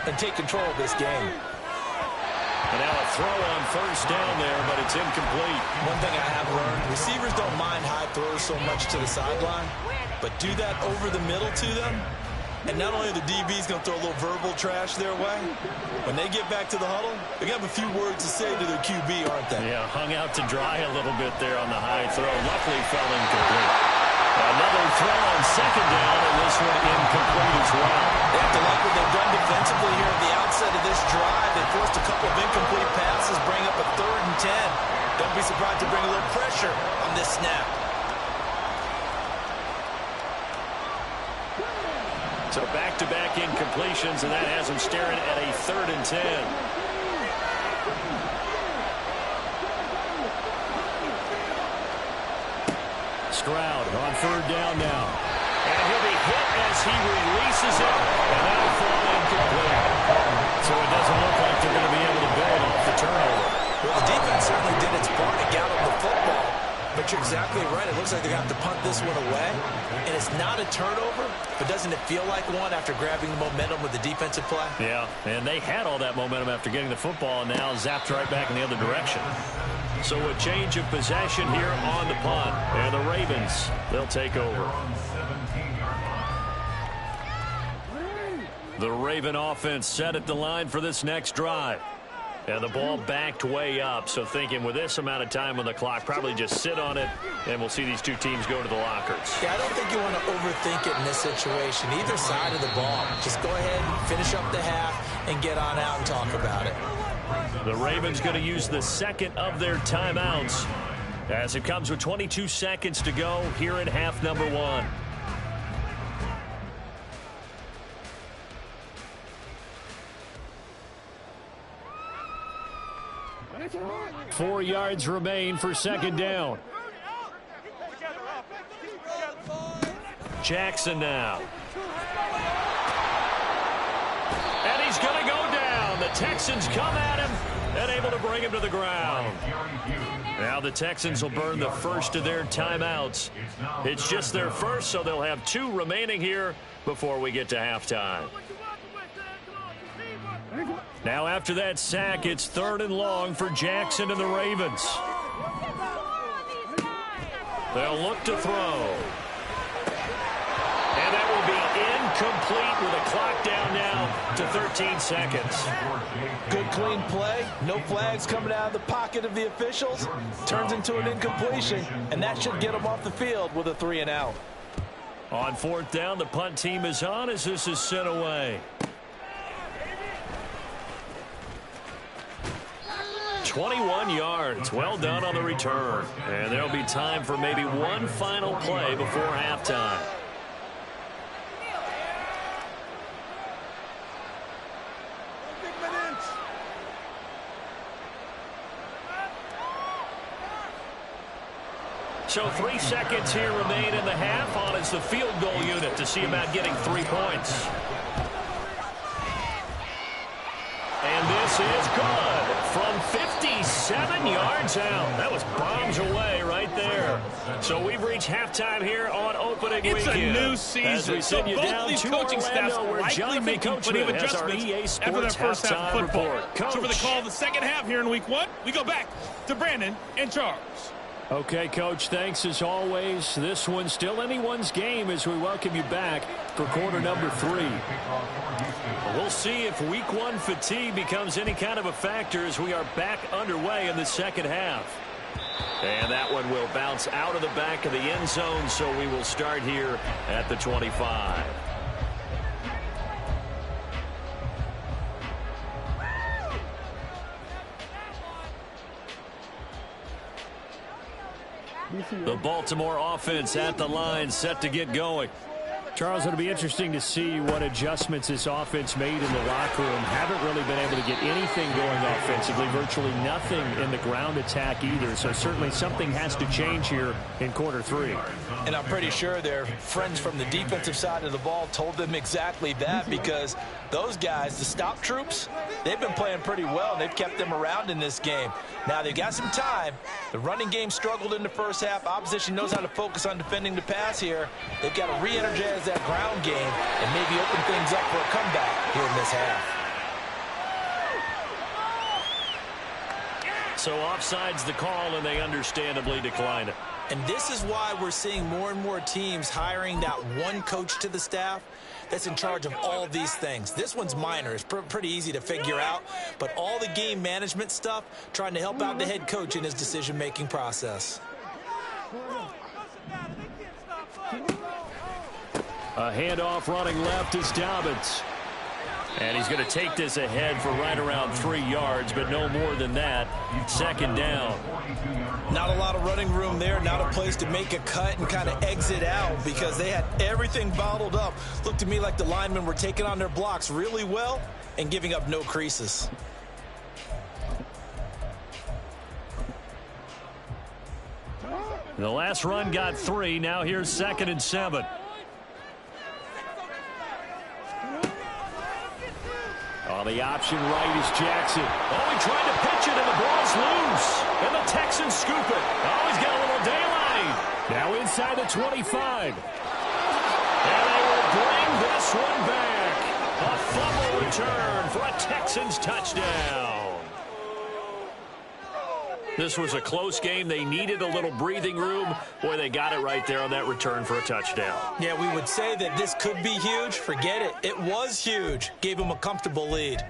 S7: and take control of this game?
S10: And now a throw on first down there, but it's incomplete.
S8: One thing I have learned, receivers don't mind high throws so much to the sideline, but do that over the middle to them, and not only are the DBs going to throw a little verbal trash their way, when they get back to the huddle, they have a few words to say to their QB, aren't they?
S10: Yeah, hung out to dry a little bit there on the high throw. Luckily fell incomplete. Another throw on second down, and this one incomplete as well.
S8: They have to like what they've done defensively here at the outset of this drive. They forced a couple of incomplete passes, bring up a 3rd and 10. Don't be surprised to bring a little pressure on this snap.
S10: So back-to-back incompletions, and that has them staring at a 3rd and 10. Stroud on 3rd down now. And he'll be hit as he releases it, and that'll fall incomplete. So it doesn't look like they're going to be able to build off the turnover.
S8: Well, the defense certainly did its part to gather the football. But you're exactly right. It looks like they're going to have to punt this one away. And it's not a turnover, but doesn't it feel like one after grabbing the momentum with the defensive play?
S10: Yeah, and they had all that momentum after getting the football, and now zapped right back in the other direction. So a change of possession here on the punt. And the Ravens, they'll take over. The Raven offense set at the line for this next drive. And the ball backed way up, so thinking with this amount of time on the clock, probably just sit on it, and we'll see these two teams go to the lockers.
S8: Yeah, I don't think you want to overthink it in this situation. Either side of the ball. Just go ahead, finish up the half, and get on out and talk about it.
S10: The Ravens going to use the second of their timeouts as it comes with 22 seconds to go here in half number 1. Four yards remain for second down. Jackson now. And he's going to go down. The Texans come at him and able to bring him to the ground. Now the Texans will burn the first of their timeouts. It's just their first, so they'll have 2 remaining here before we get to halftime. Now after that sack, it's 3rd and long for Jackson and the Ravens. They'll look to throw. And that will be incomplete with a clock down now to 13 seconds.
S7: Good clean play. No flags coming out of the pocket of the officials. Turns into an incompletion, and that should get them off the field with a 3 and out.
S10: On 4th down, the punt team is on as this is sent away. 21 yards. Well done on the return. And there'll be time for maybe one final play before halftime. So 3 seconds here remain in the half. On is the field goal unit to see about getting 3 points. And this is good from 57 yards out. That was bombs away right there. So we've reached halftime here on opening weekend.
S11: It's a new season.
S10: As we send you
S11: both
S10: down
S11: these
S10: to
S11: coaching
S10: Orlando,
S11: staffs
S10: where
S11: likely
S10: John
S11: making plenty of adjustments after their first half of football.
S10: Coach.
S11: So for the call of the second half here in week 1, we go back to Brandon and Charles.
S10: Okay, Coach, thanks as always. This one's still anyone's game as we welcome you back for quarter number 3. We'll see if week 1 fatigue becomes any kind of a factor as we are back underway in the second half. And that one will bounce out of the back of the end zone, so we will start here at the 25. The Baltimore offense at the line, set to get going.
S6: Charles, it'll be interesting to see what adjustments this offense made in the locker room. Haven't really been able to get anything going offensively, virtually nothing in the ground attack either. So certainly something has to change here in quarter 3.
S7: And I'm pretty sure their friends from the defensive side of the ball told them exactly that, because those guys, the stop troops, they've been playing pretty well, and they've kept them around in this game. Now, they've got some time. The running game struggled in the first half. Opposition knows how to focus on defending the pass here. They've got to re-energize that ground game and maybe open things up for a comeback here in this half.
S10: So offside's the call, and they understandably decline it.
S7: And this is why we're seeing more and more teams hiring that one coach to the staff that's in charge of all of these things. This one's minor. It's pretty easy to figure out. But all the game management stuff, trying to help out the head coach in his decision-making process.
S10: A handoff running left is Dobbins. And he's going to take this ahead for right around 3 yards, but no more than that. Second down.
S7: Not a lot of running room there, not a place to make a cut and kind of exit out, because they had everything bottled up. Looked to me like the linemen were taking on their blocks really well and giving up no creases.
S10: The last run got 3. Now here's 2nd and 7. Oh, the option right is Jackson. Oh, he tried to pitch it, and the ball's loose. And the Texans scoop it. Oh, he's got a little daylight. Now inside the 25. And they will bring this one back. A fumble return for a Texans touchdown. This was a close game. They needed a little breathing room. Boy, they got it right there on that return for a touchdown.
S7: Yeah, we would say that this could be huge. Forget it. It was huge. Gave them a comfortable lead.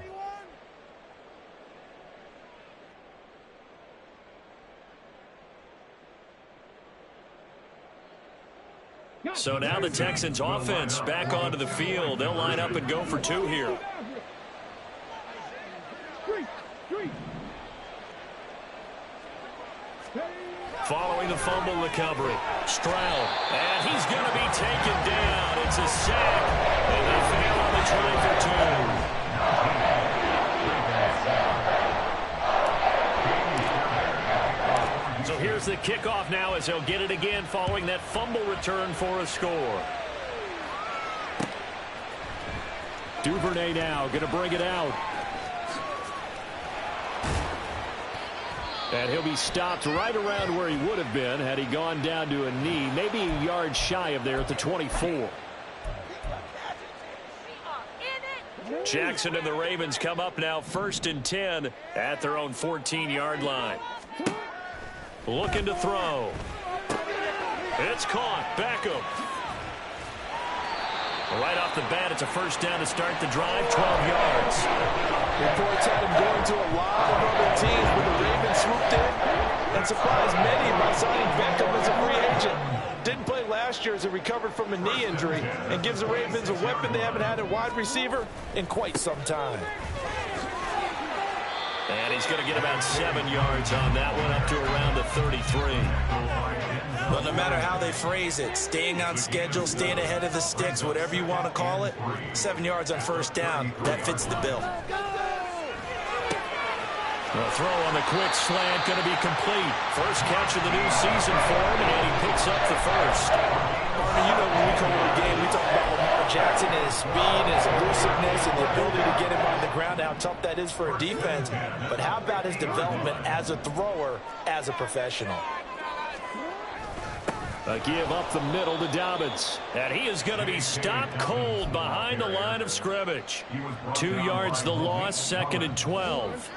S10: So now the Texans offense back onto the field. They'll line up and go for 2 here. Following the fumble recovery, Stroud, and he's going to be taken down. It's a sack, and they fail on the try for 2. So here's the kickoff now as he'll get it again following that fumble return for a score. Duvernay now going to bring it out. And he'll be stopped right around where he would have been had he gone down to a knee, maybe a yard shy of there at the 24. Jackson and the Ravens come up now 1st and 10 at their own 14-yard line. Looking to throw. It's caught. Beckham. Right off the bat, it's a first down to start the drive, 12 yards.
S7: Reports had him going to a lot of other teams, but the Ravens swooped in and surprised many by signing Beckham as a free agent. Didn't play last year as he recovered from a knee injury, and gives the Ravens a weapon they haven't had at wide receiver in quite some time.
S10: And he's going to get about 7 yards on that one, up to around the 33.
S7: Well, no matter how they phrase it, staying on schedule, staying ahead of the sticks, whatever you want to call it, 7 yards on first down, that fits the bill.
S10: The throw on the quick slant going to be complete. First catch of the new season for him, and he picks up the first.
S7: Army, you know when we come to the game, we talk about Lamar Jackson and his speed, his elusiveness, and the ability to get him on the ground, how tough that is for a defense. But how about his development as a thrower, as a professional?
S10: A give up the middle to Dobbins. And he is going to be stopped cold behind the line of scrimmage. 2 yards the loss, 2nd and 12.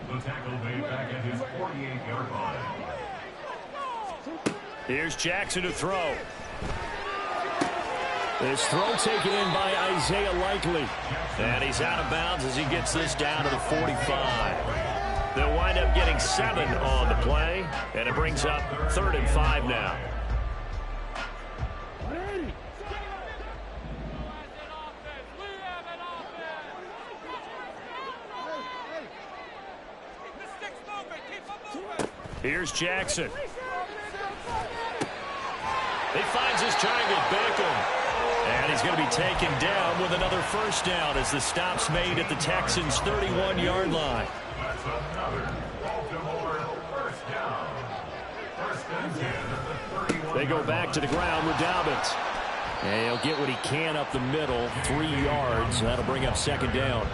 S9: The tackle made back at his 48-yard line.
S10: Here's Jackson to throw. This throw taken in by Isaiah Likely. And he's out of bounds as he gets this down to the 45. They'll wind up getting 7 on the play, and it brings up 3rd and 5 now. Here's Jackson. He finds his target, Beckham. And he's going to be taken down with another first down as the stop's made at the Texans' 31-yard line.
S9: That's another Baltimore first down. First and 10 at the 31.
S10: They go back to the ground with Dobbins. And he'll get what he can up the middle, 3 yards. That'll bring up second down.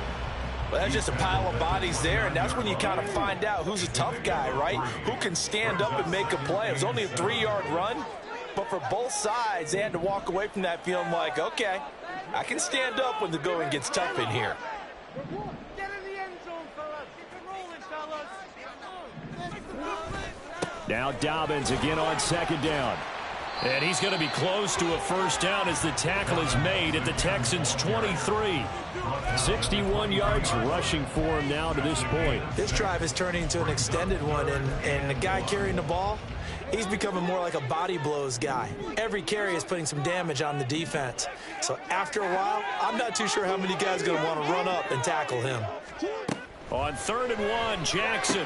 S7: Well, that's just a pile of bodies there, and that's when you kind of find out who's a tough guy, right? Who can stand up and make a play. It was only a 3-yard run, but for both sides, they had to walk away from that feeling like, okay, I can stand up when the going gets tough in here.
S12: Get in the end zone, fellas. Keep it rolling, fellas.
S10: Now Dobbins again on second down. And he's going to be close to a first down as the tackle is made at the Texans' 23. 61 yards rushing for him now to this point.
S7: This drive is turning into an extended one, and the guy carrying the ball, he's becoming more like a body blows guy. Every carry is putting some damage on the defense. So after a while, I'm not too sure how many guys are going to want to run up and tackle him.
S10: On 3rd and 1, Jackson.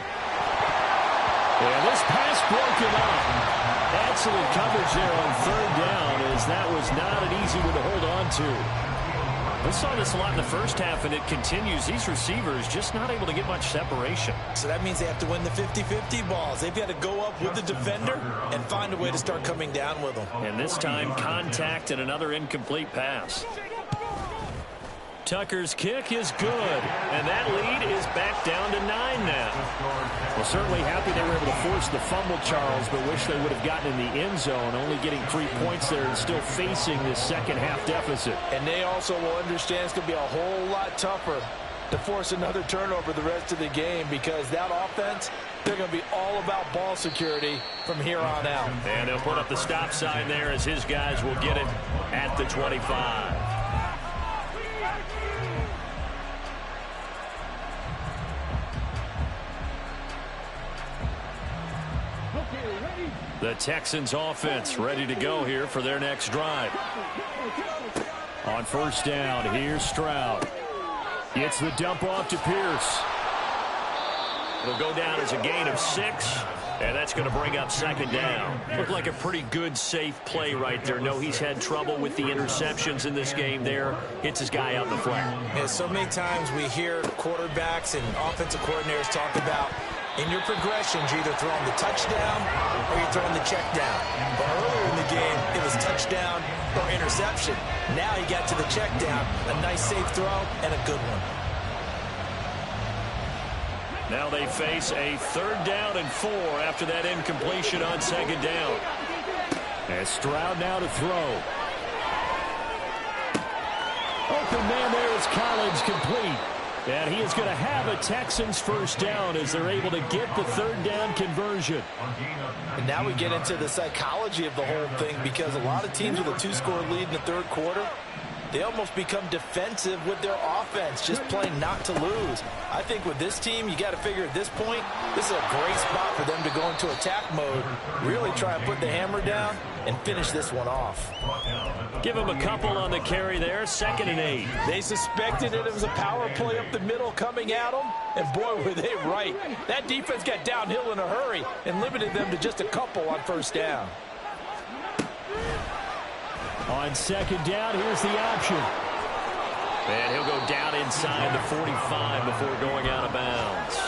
S10: And this pass broken up. Excellent coverage there on 3rd down, as that was not an easy one to hold on to. We saw this a lot in the first half, and it continues. These receivers just not able to get much separation.
S7: So that means they have to win the 50-50 balls. They've got to go up with the defender and find a way to start coming down with them.
S10: And this time, contact and another incomplete pass. Tucker's kick is good, and that lead is back down to 9 now. Well, certainly happy they were able to force the fumble, Charles, but wish they would have gotten in the end zone, only getting 3 points there and still facing this second half deficit.
S7: And they also will understand it's going to be a whole lot tougher to force another turnover the rest of the game, because that offense, they're going to be all about ball security from here on out.
S10: And they'll put up the stop sign there as his guys will get it at the 25. The Texans offense ready to go here for their next drive. On first down, here's Stroud. It's the dump off to Pierce. It'll go down as a gain of 6, and that's going to bring up second down. Looked like a pretty good, safe play right there. No, he's had trouble with the interceptions in this game there. Hits his guy out in the flat.
S7: Yeah, so many times we hear quarterbacks and offensive coordinators talk about in your progressions, you're either throwing the touchdown or you're throwing the check down. But earlier in the game, it was touchdown or interception. Now he got to the check down, a nice safe throw, and a good one.
S10: Now they face a 3rd down and 4 after that incompletion on second down. And Stroud now to throw. Open man there is Collins, complete. And he is going to have a Texans first down as they're able to get the 3rd down conversion.
S7: And now we get into the psychology of the whole thing, because a lot of teams with a 2-score lead in the 3rd quarter, they almost become defensive with their offense, just playing not to lose. I think with this team, you got to figure at this point, this is a great spot for them to go into attack mode, really try and put the hammer down and finish this one off.
S10: Give him a couple on the carry there, 2nd and 8.
S7: They suspected it was a power play up the middle coming at them, and boy, were they right. That defense got downhill in a hurry and limited them to just a couple on first down.
S10: On second down, here's the option. And he'll go down inside the 45 before going out of bounds.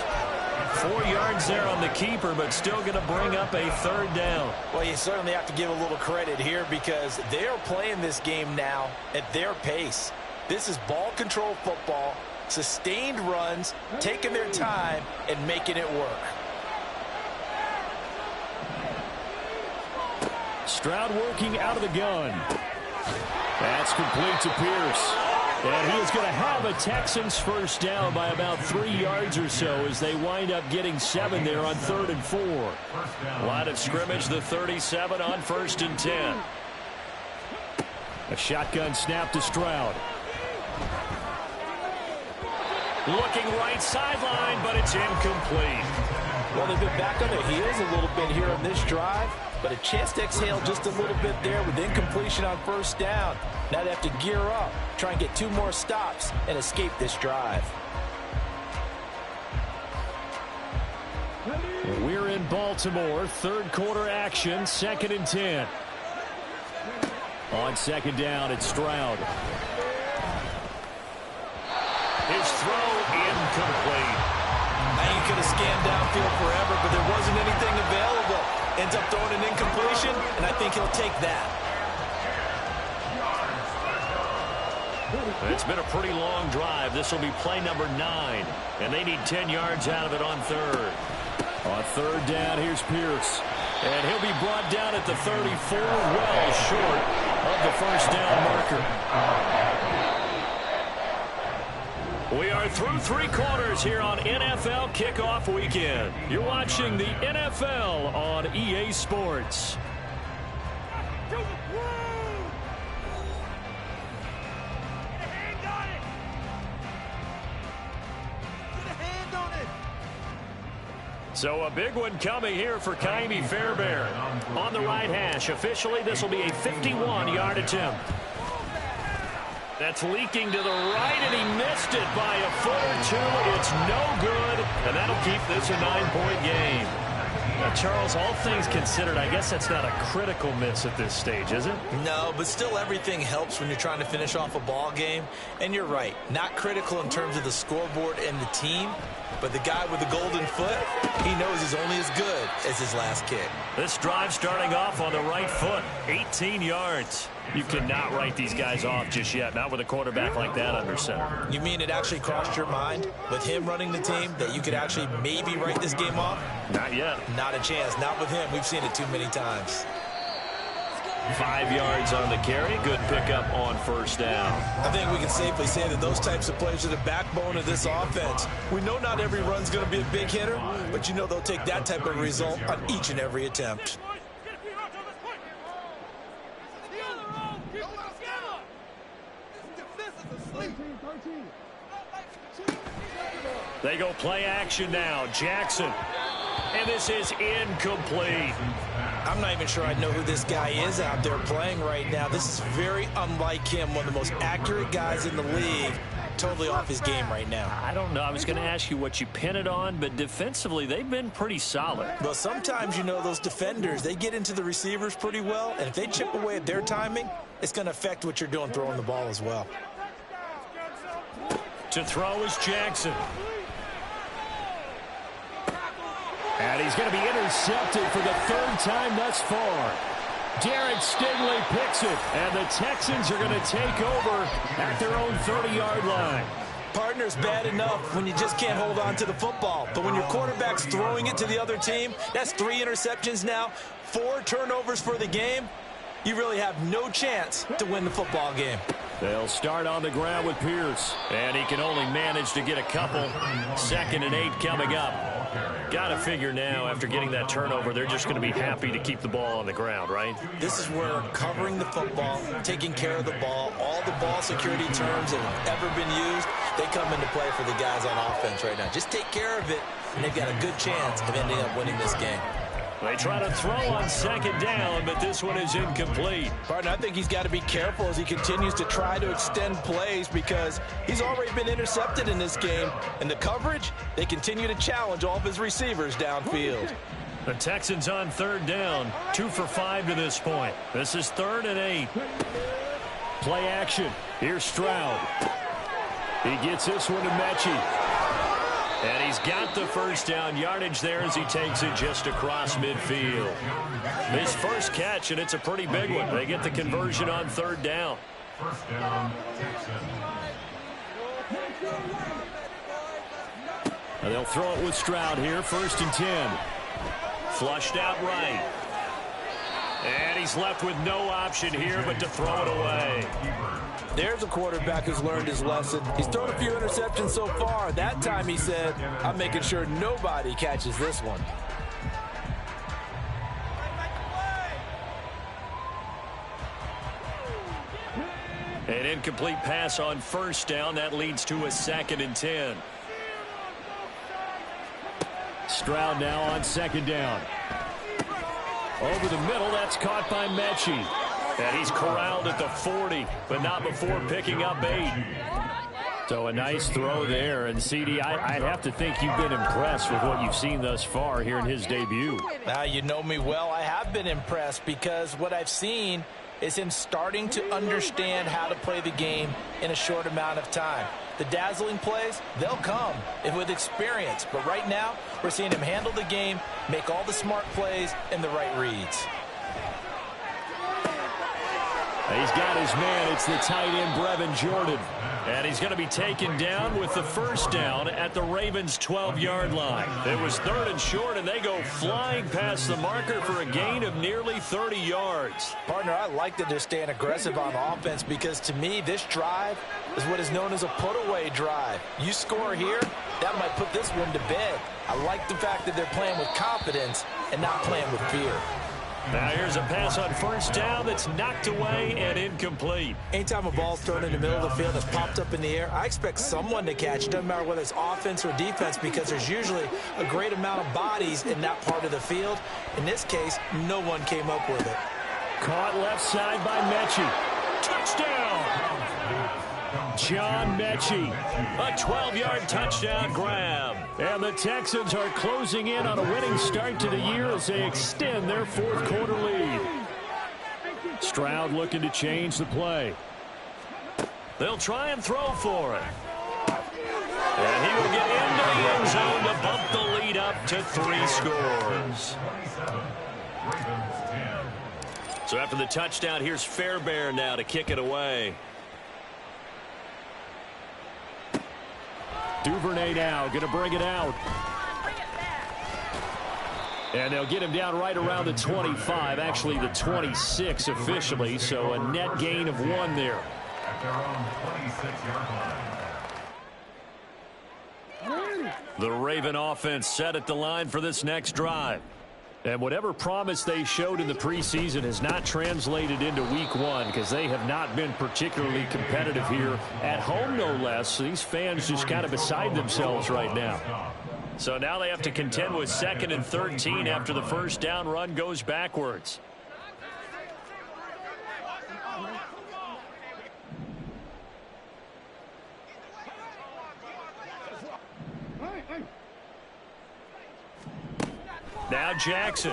S10: 4 yards there on the keeper, but still going to bring up a 3rd down.
S7: Well, you certainly have to give a little credit here, because they are playing this game now at their pace. This is ball control football, sustained runs, taking their time, and making it work.
S10: Stroud working out of the gun. That's complete to Pierce. And he is going to have a Texans first down by about 3 yards or so as they wind up getting 7 there on 3rd and 4. Line of scrimmage, the 37 on 1st and 10. A shotgun snap to Stroud. Looking right sideline, but it's incomplete.
S7: Well, they've been back on their heels a little bit here on this drive, but a chance to exhale just a little bit there with incompletion on first down. Now they have to gear up, try and get 2 more stops and escape this drive.
S10: We're in Baltimore, 3rd quarter action, 2nd and 10. On second down, it's Stroud. His throw incomplete.
S7: Now you could have scanned downfield forever, but there wasn't anything available. Ends up throwing an incompletion, and I think he'll take that.
S10: It's been a pretty long drive. This will be play number 9, and they need 10 yards out of it on third. On third down, here's Pierce. And he'll be brought down at the 34, well short of the first down marker. We are through 3 quarters here on NFL Kickoff Weekend. You're watching the NFL on EA Sports. So a big one coming here for Kaimi Fairbairn. On the right hash, officially this will be a 51-yard attempt. That's leaking to the right, and he missed it by a foot or 2. It's no good, and that'll keep this a 9-point game. Now, Charles, all things considered, I guess that's not a critical miss at this stage, is it?
S8: No, but still everything helps when you're trying to finish off a ball game. And you're right, not critical in terms of the scoreboard and the team, but the guy with the golden foot, he knows he's only as good as his last kick.
S10: This drive starting off on the right foot, 18 yards. You cannot write these guys off just yet, not with a quarterback like that under center.
S8: You mean it actually crossed your mind with him running the team that you could actually maybe write this game off?
S10: Not yet.
S8: Not a chance. Not with him. We've seen it too many times.
S10: 5 yards on the carry. Good pickup on first down.
S8: I think we can safely say that those types of plays are the backbone of this offense. We know not every run's going to be a big hitter, but you know they'll take that type of result on each and every attempt.
S10: They go play action now. Jackson. And this is incomplete.
S8: I'm not even sure I know who this guy is out there playing right now. This is very unlike him, one of the most accurate guys in the league. Totally off his game right now.
S10: I don't know. I was going to ask you what you pin it on, but defensively, they've been pretty solid.
S8: Well, sometimes, you know, those defenders, they get into the receivers pretty well, and if they chip away at their timing, it's going to affect what you're doing throwing the ball as well.
S10: To throw is Jackson. And he's going to be intercepted for the 3rd time thus far. Derek Stingley picks it, and the Texans are going to take over at their own 30-yard line.
S8: Partner's bad enough when you just can't hold on to the football. But when your quarterback's throwing it to the other team, that's 3 interceptions now, 4 turnovers for the game. You really have no chance to win the football game.
S10: They'll start on the ground with Pierce, and he can only manage to get a couple. 2nd and 8 coming up. Got to figure now, after getting that turnover, they're just going to be happy to keep the ball on the ground, right?
S8: This is where covering the football, taking care of the ball, all the ball security terms that have ever been used, they come into play for the guys on offense right now. Just take care of it, and they've got a good chance of ending up winning this game.
S10: They try to throw on 2nd down, but this one is incomplete.
S7: Partner, I think he's got to be careful as he continues to try to extend plays because he's already been intercepted in this game. And the coverage, they continue to challenge all of his receivers downfield.
S10: The Texans on 3rd down, 2 for 5 to this point. This is 3rd and 8. Play action. Here's Stroud. He gets this one to Mechie. And he's got the first down yardage there as he takes it just across midfield. His first catch, and it's a pretty big one. They get the conversion on 3rd down.
S9: First down, Texans.
S10: And they'll throw it with Stroud here, 1st and 10. Flushed out right. And he's left with no option here but to throw it away.
S7: There's a quarterback who's learned his lesson. He's thrown a few interceptions so far. That time he said, I'm making sure nobody catches this one.
S10: An incomplete pass on 1st down. That leads to a 2nd and 10. Stroud now on 2nd down. Over the middle, that's caught by Mechie. And he's corralled at the 40, but not before picking up 8. So a nice throw there. And, CD, I'd have to think you've been impressed with what you've seen thus far here in his debut.
S7: Now, you know me well. I have been impressed because what I've seen is him starting to understand how to play the game in a short amount of time. The dazzling plays, they'll come with experience. But right now, we're seeing him handle the game, make all the smart plays, and the right reads.
S10: He's got his man. It's the tight end, Brevin Jordan. And he's going to be taken down with the first down at the Ravens' 12-yard line. It was 3rd and short, and they go flying past the marker for a gain of nearly 30 yards.
S7: Partner, I like that they're staying aggressive on offense because, to me, this drive is what is known as a put-away drive. You score here, that might put this one to bed. I like the fact that they're playing with confidence and not playing with fear.
S10: Now here's a pass on first down that's knocked away and incomplete.
S7: Anytime a ball's thrown in the middle of the field that's popped up in the air, I expect someone to catch it. Doesn't matter whether it's offense or defense because there's usually a great amount of bodies in that part of the field. In this case, no one came up with it.
S10: Caught left side by Mechie. Touchdown! John Mechie, a 12-yard touchdown grab. And the Texans are closing in on a winning start to the year as they extend their 4th quarter lead. Stroud looking to change the play. They'll try and throw for it. And he will get into the end zone to bump the lead up to 3 scores. So after the touchdown, here's Fairbairn now to kick it away. Duvernay now going to bring it out. And they'll get him down right around the 25, actually the 26 officially, so a net gain of 1 there. The Raven offense set at the line for this next drive. And whatever promise they showed in the preseason has not translated into week 1 because they have not been particularly competitive here at home, no less. So these fans just kind of beside themselves right now. So now they have to contend with 2nd and 13 after the first down run goes backwards. Now Jackson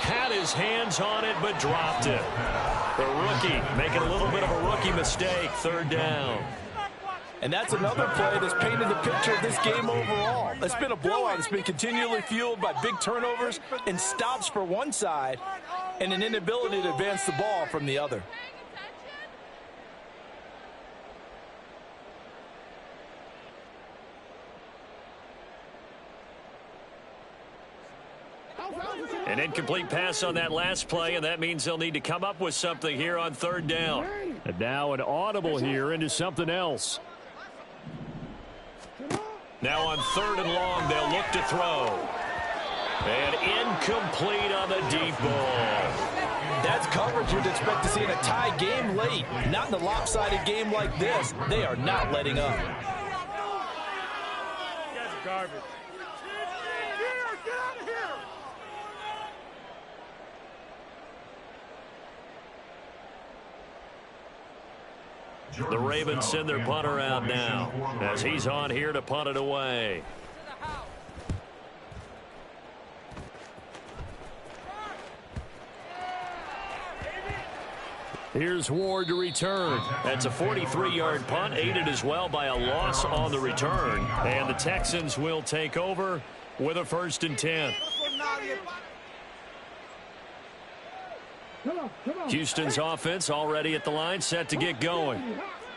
S10: had his hands on it but dropped it. The rookie making a little bit of a rookie mistake. 3rd down.
S7: And that's another play that's painted the picture of this game overall. It's been a blowout. It's been continually fueled by big turnovers and stops for one side and an inability to advance the ball from the other.
S10: An incomplete pass on that last play, and that means they'll need to come up with something here on 3rd down. And now an audible here into something else. Now on 3rd and long, they'll look to throw. And incomplete on the deep ball.
S7: That's coverage you'd expect to see in a tie game late. Not in a lopsided game like this. They are not letting up.
S12: That's garbage. Get out of here!
S10: The Ravens send their punter out now as he's on here to punt it away. Here's Ward to return. That's a 43-yard punt, aided as well by a loss on the return. And the Texans will take over with a 1st and 10. Houston's offense already at the line, set to get going.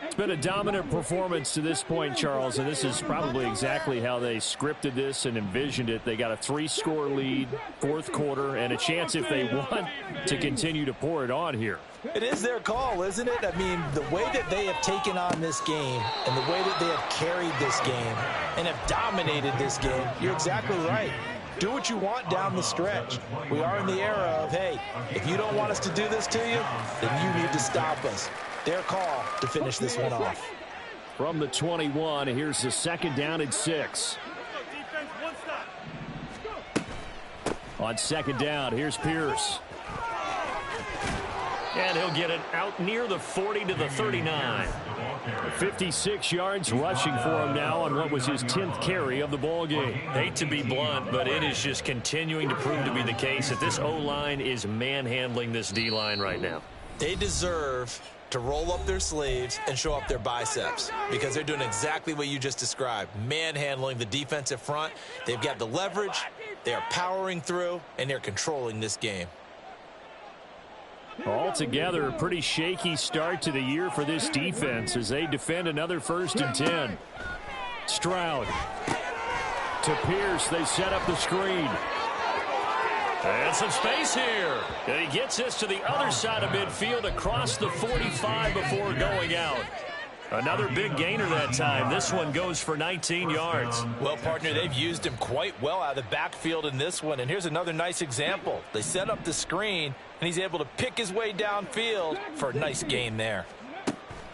S10: It's been a dominant performance to this point, Charles, and this is probably exactly how they scripted this and envisioned it. They got a 3-score lead, 4th quarter, and a chance, if they want, to continue to pour it on here.
S7: It is their call, isn't it? I mean, the way that they have taken on this game and the way that they have carried this game and have dominated this game, you're exactly right. Do what you want down the stretch. We are in the era of, hey, if you don't want us to do this to you, then you need to stop us. Their call to finish this one off.
S10: From the 21, here's the 2nd down and 6. On 2nd down, here's Pierce. And he'll get it out near the 40 to the 39. 56 yards rushing for him now on what was his 10th carry of the ball game.
S6: Hate to be blunt, but it is just continuing to prove to be the case that this O-line is manhandling this D-line right now.
S8: They deserve to roll up their sleeves and show up their biceps because they're doing exactly what you just described, manhandling the defensive front. They've got the leverage, they're powering through, and they're controlling this game.
S10: Altogether, a pretty shaky start to the year for this defense as they defend another 1st and 10. Stroud to Pierce. They set up the screen.
S6: And some space here. And he gets this to the other side of midfield across the 45 before going out. Another big gainer that time. This one goes for 19 yards.
S8: Well, partner, they've used him quite well out of the backfield in this one. And here's another nice example. They set up the screen, and he's able to pick his way downfield for a nice gain there.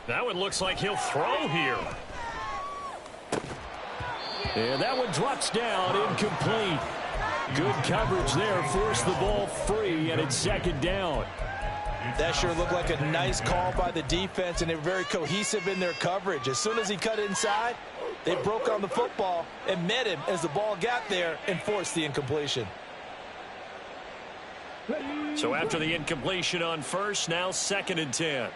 S6: That one looks like he'll throw here.
S10: And that one drops down, incomplete. Good coverage there, forced the ball free, and it's 2nd down.
S8: That sure looked like a nice call by the defense, and they were very cohesive in their coverage. As soon as he cut inside, they broke on the football and met him as the ball got there and forced the incompletion.
S6: So after the incompletion on first, now 2nd and 10.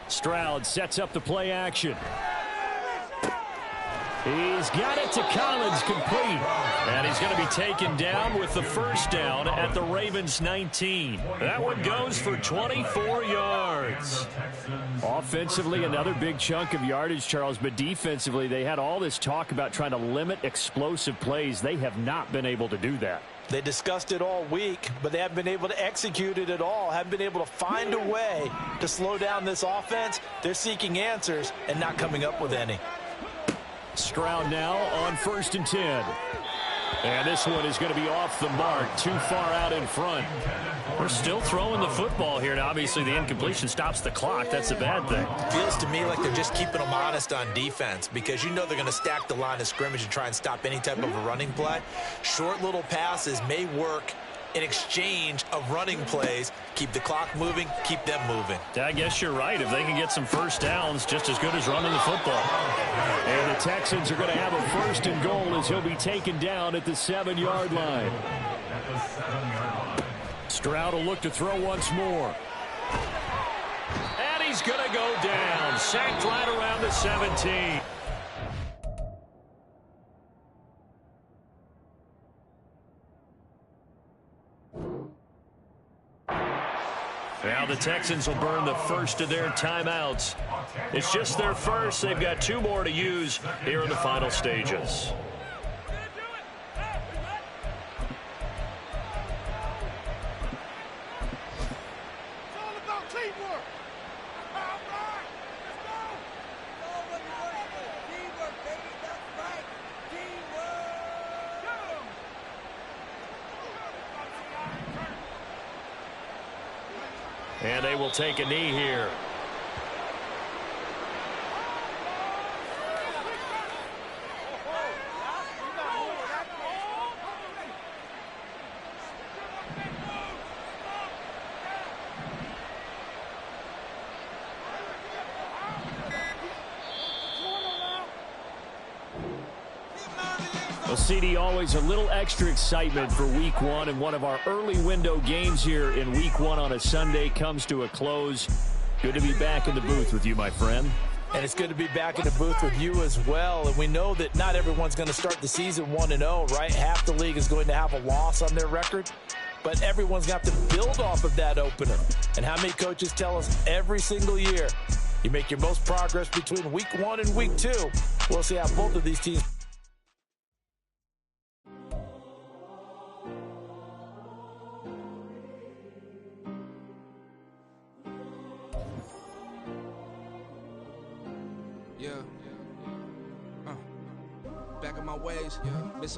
S10: Stroud sets up the play action. He's got it to Collins, complete.
S6: And he's going to be taken down with the 1st down at the Ravens 19. That one goes for 24 yards.
S10: Offensively, another big chunk of yardage, Charles, but defensively, they had all this talk about trying to limit explosive plays. They have not been able to do that.
S8: They discussed it all week, but they haven't been able to execute it at all, haven't been able to find a way to slow down this offense. They're seeking answers and not coming up with any.
S10: Stroud now on 1st and 10. And this one is going to be off the mark, too far out in front.
S6: We're still throwing the football here. Now, obviously, the incompletion stops the clock. That's a bad thing.
S8: Feels to me like they're just keeping them honest on defense because you know they're going to stack the line of scrimmage and try and stop any type of a running play. Short little passes may work in exchange of running plays. Keep the clock moving, keep them moving.
S6: I guess you're right. If they can get some 1st downs, just as good as running the football.
S10: And the Texans are going to have a 1st and goal as he'll be taken down at the 7-yard line. Stroud will look to throw once more.
S6: And he's going to go down. Sacked right around the 17. Now the Texans will burn the 1st of their timeouts. It's just their 1st. They've got 2 more to use here in the final stages. And they will take a knee here.
S10: Well, CD, always a little extra excitement for Week 1, and one of our early window games here in Week 1 on a Sunday comes to a close. Good to be back in the booth with you, my friend.
S8: And it's good to be back in the booth with you as well. And we know that not everyone's going to start the season 1-0, right? Half the league is going to have a loss on their record. But everyone's got to build off of that opener. And how many coaches tell us every single year, you make your most progress between Week 1 and Week 2. We'll see how both of these teams
S2: back in my ways, missing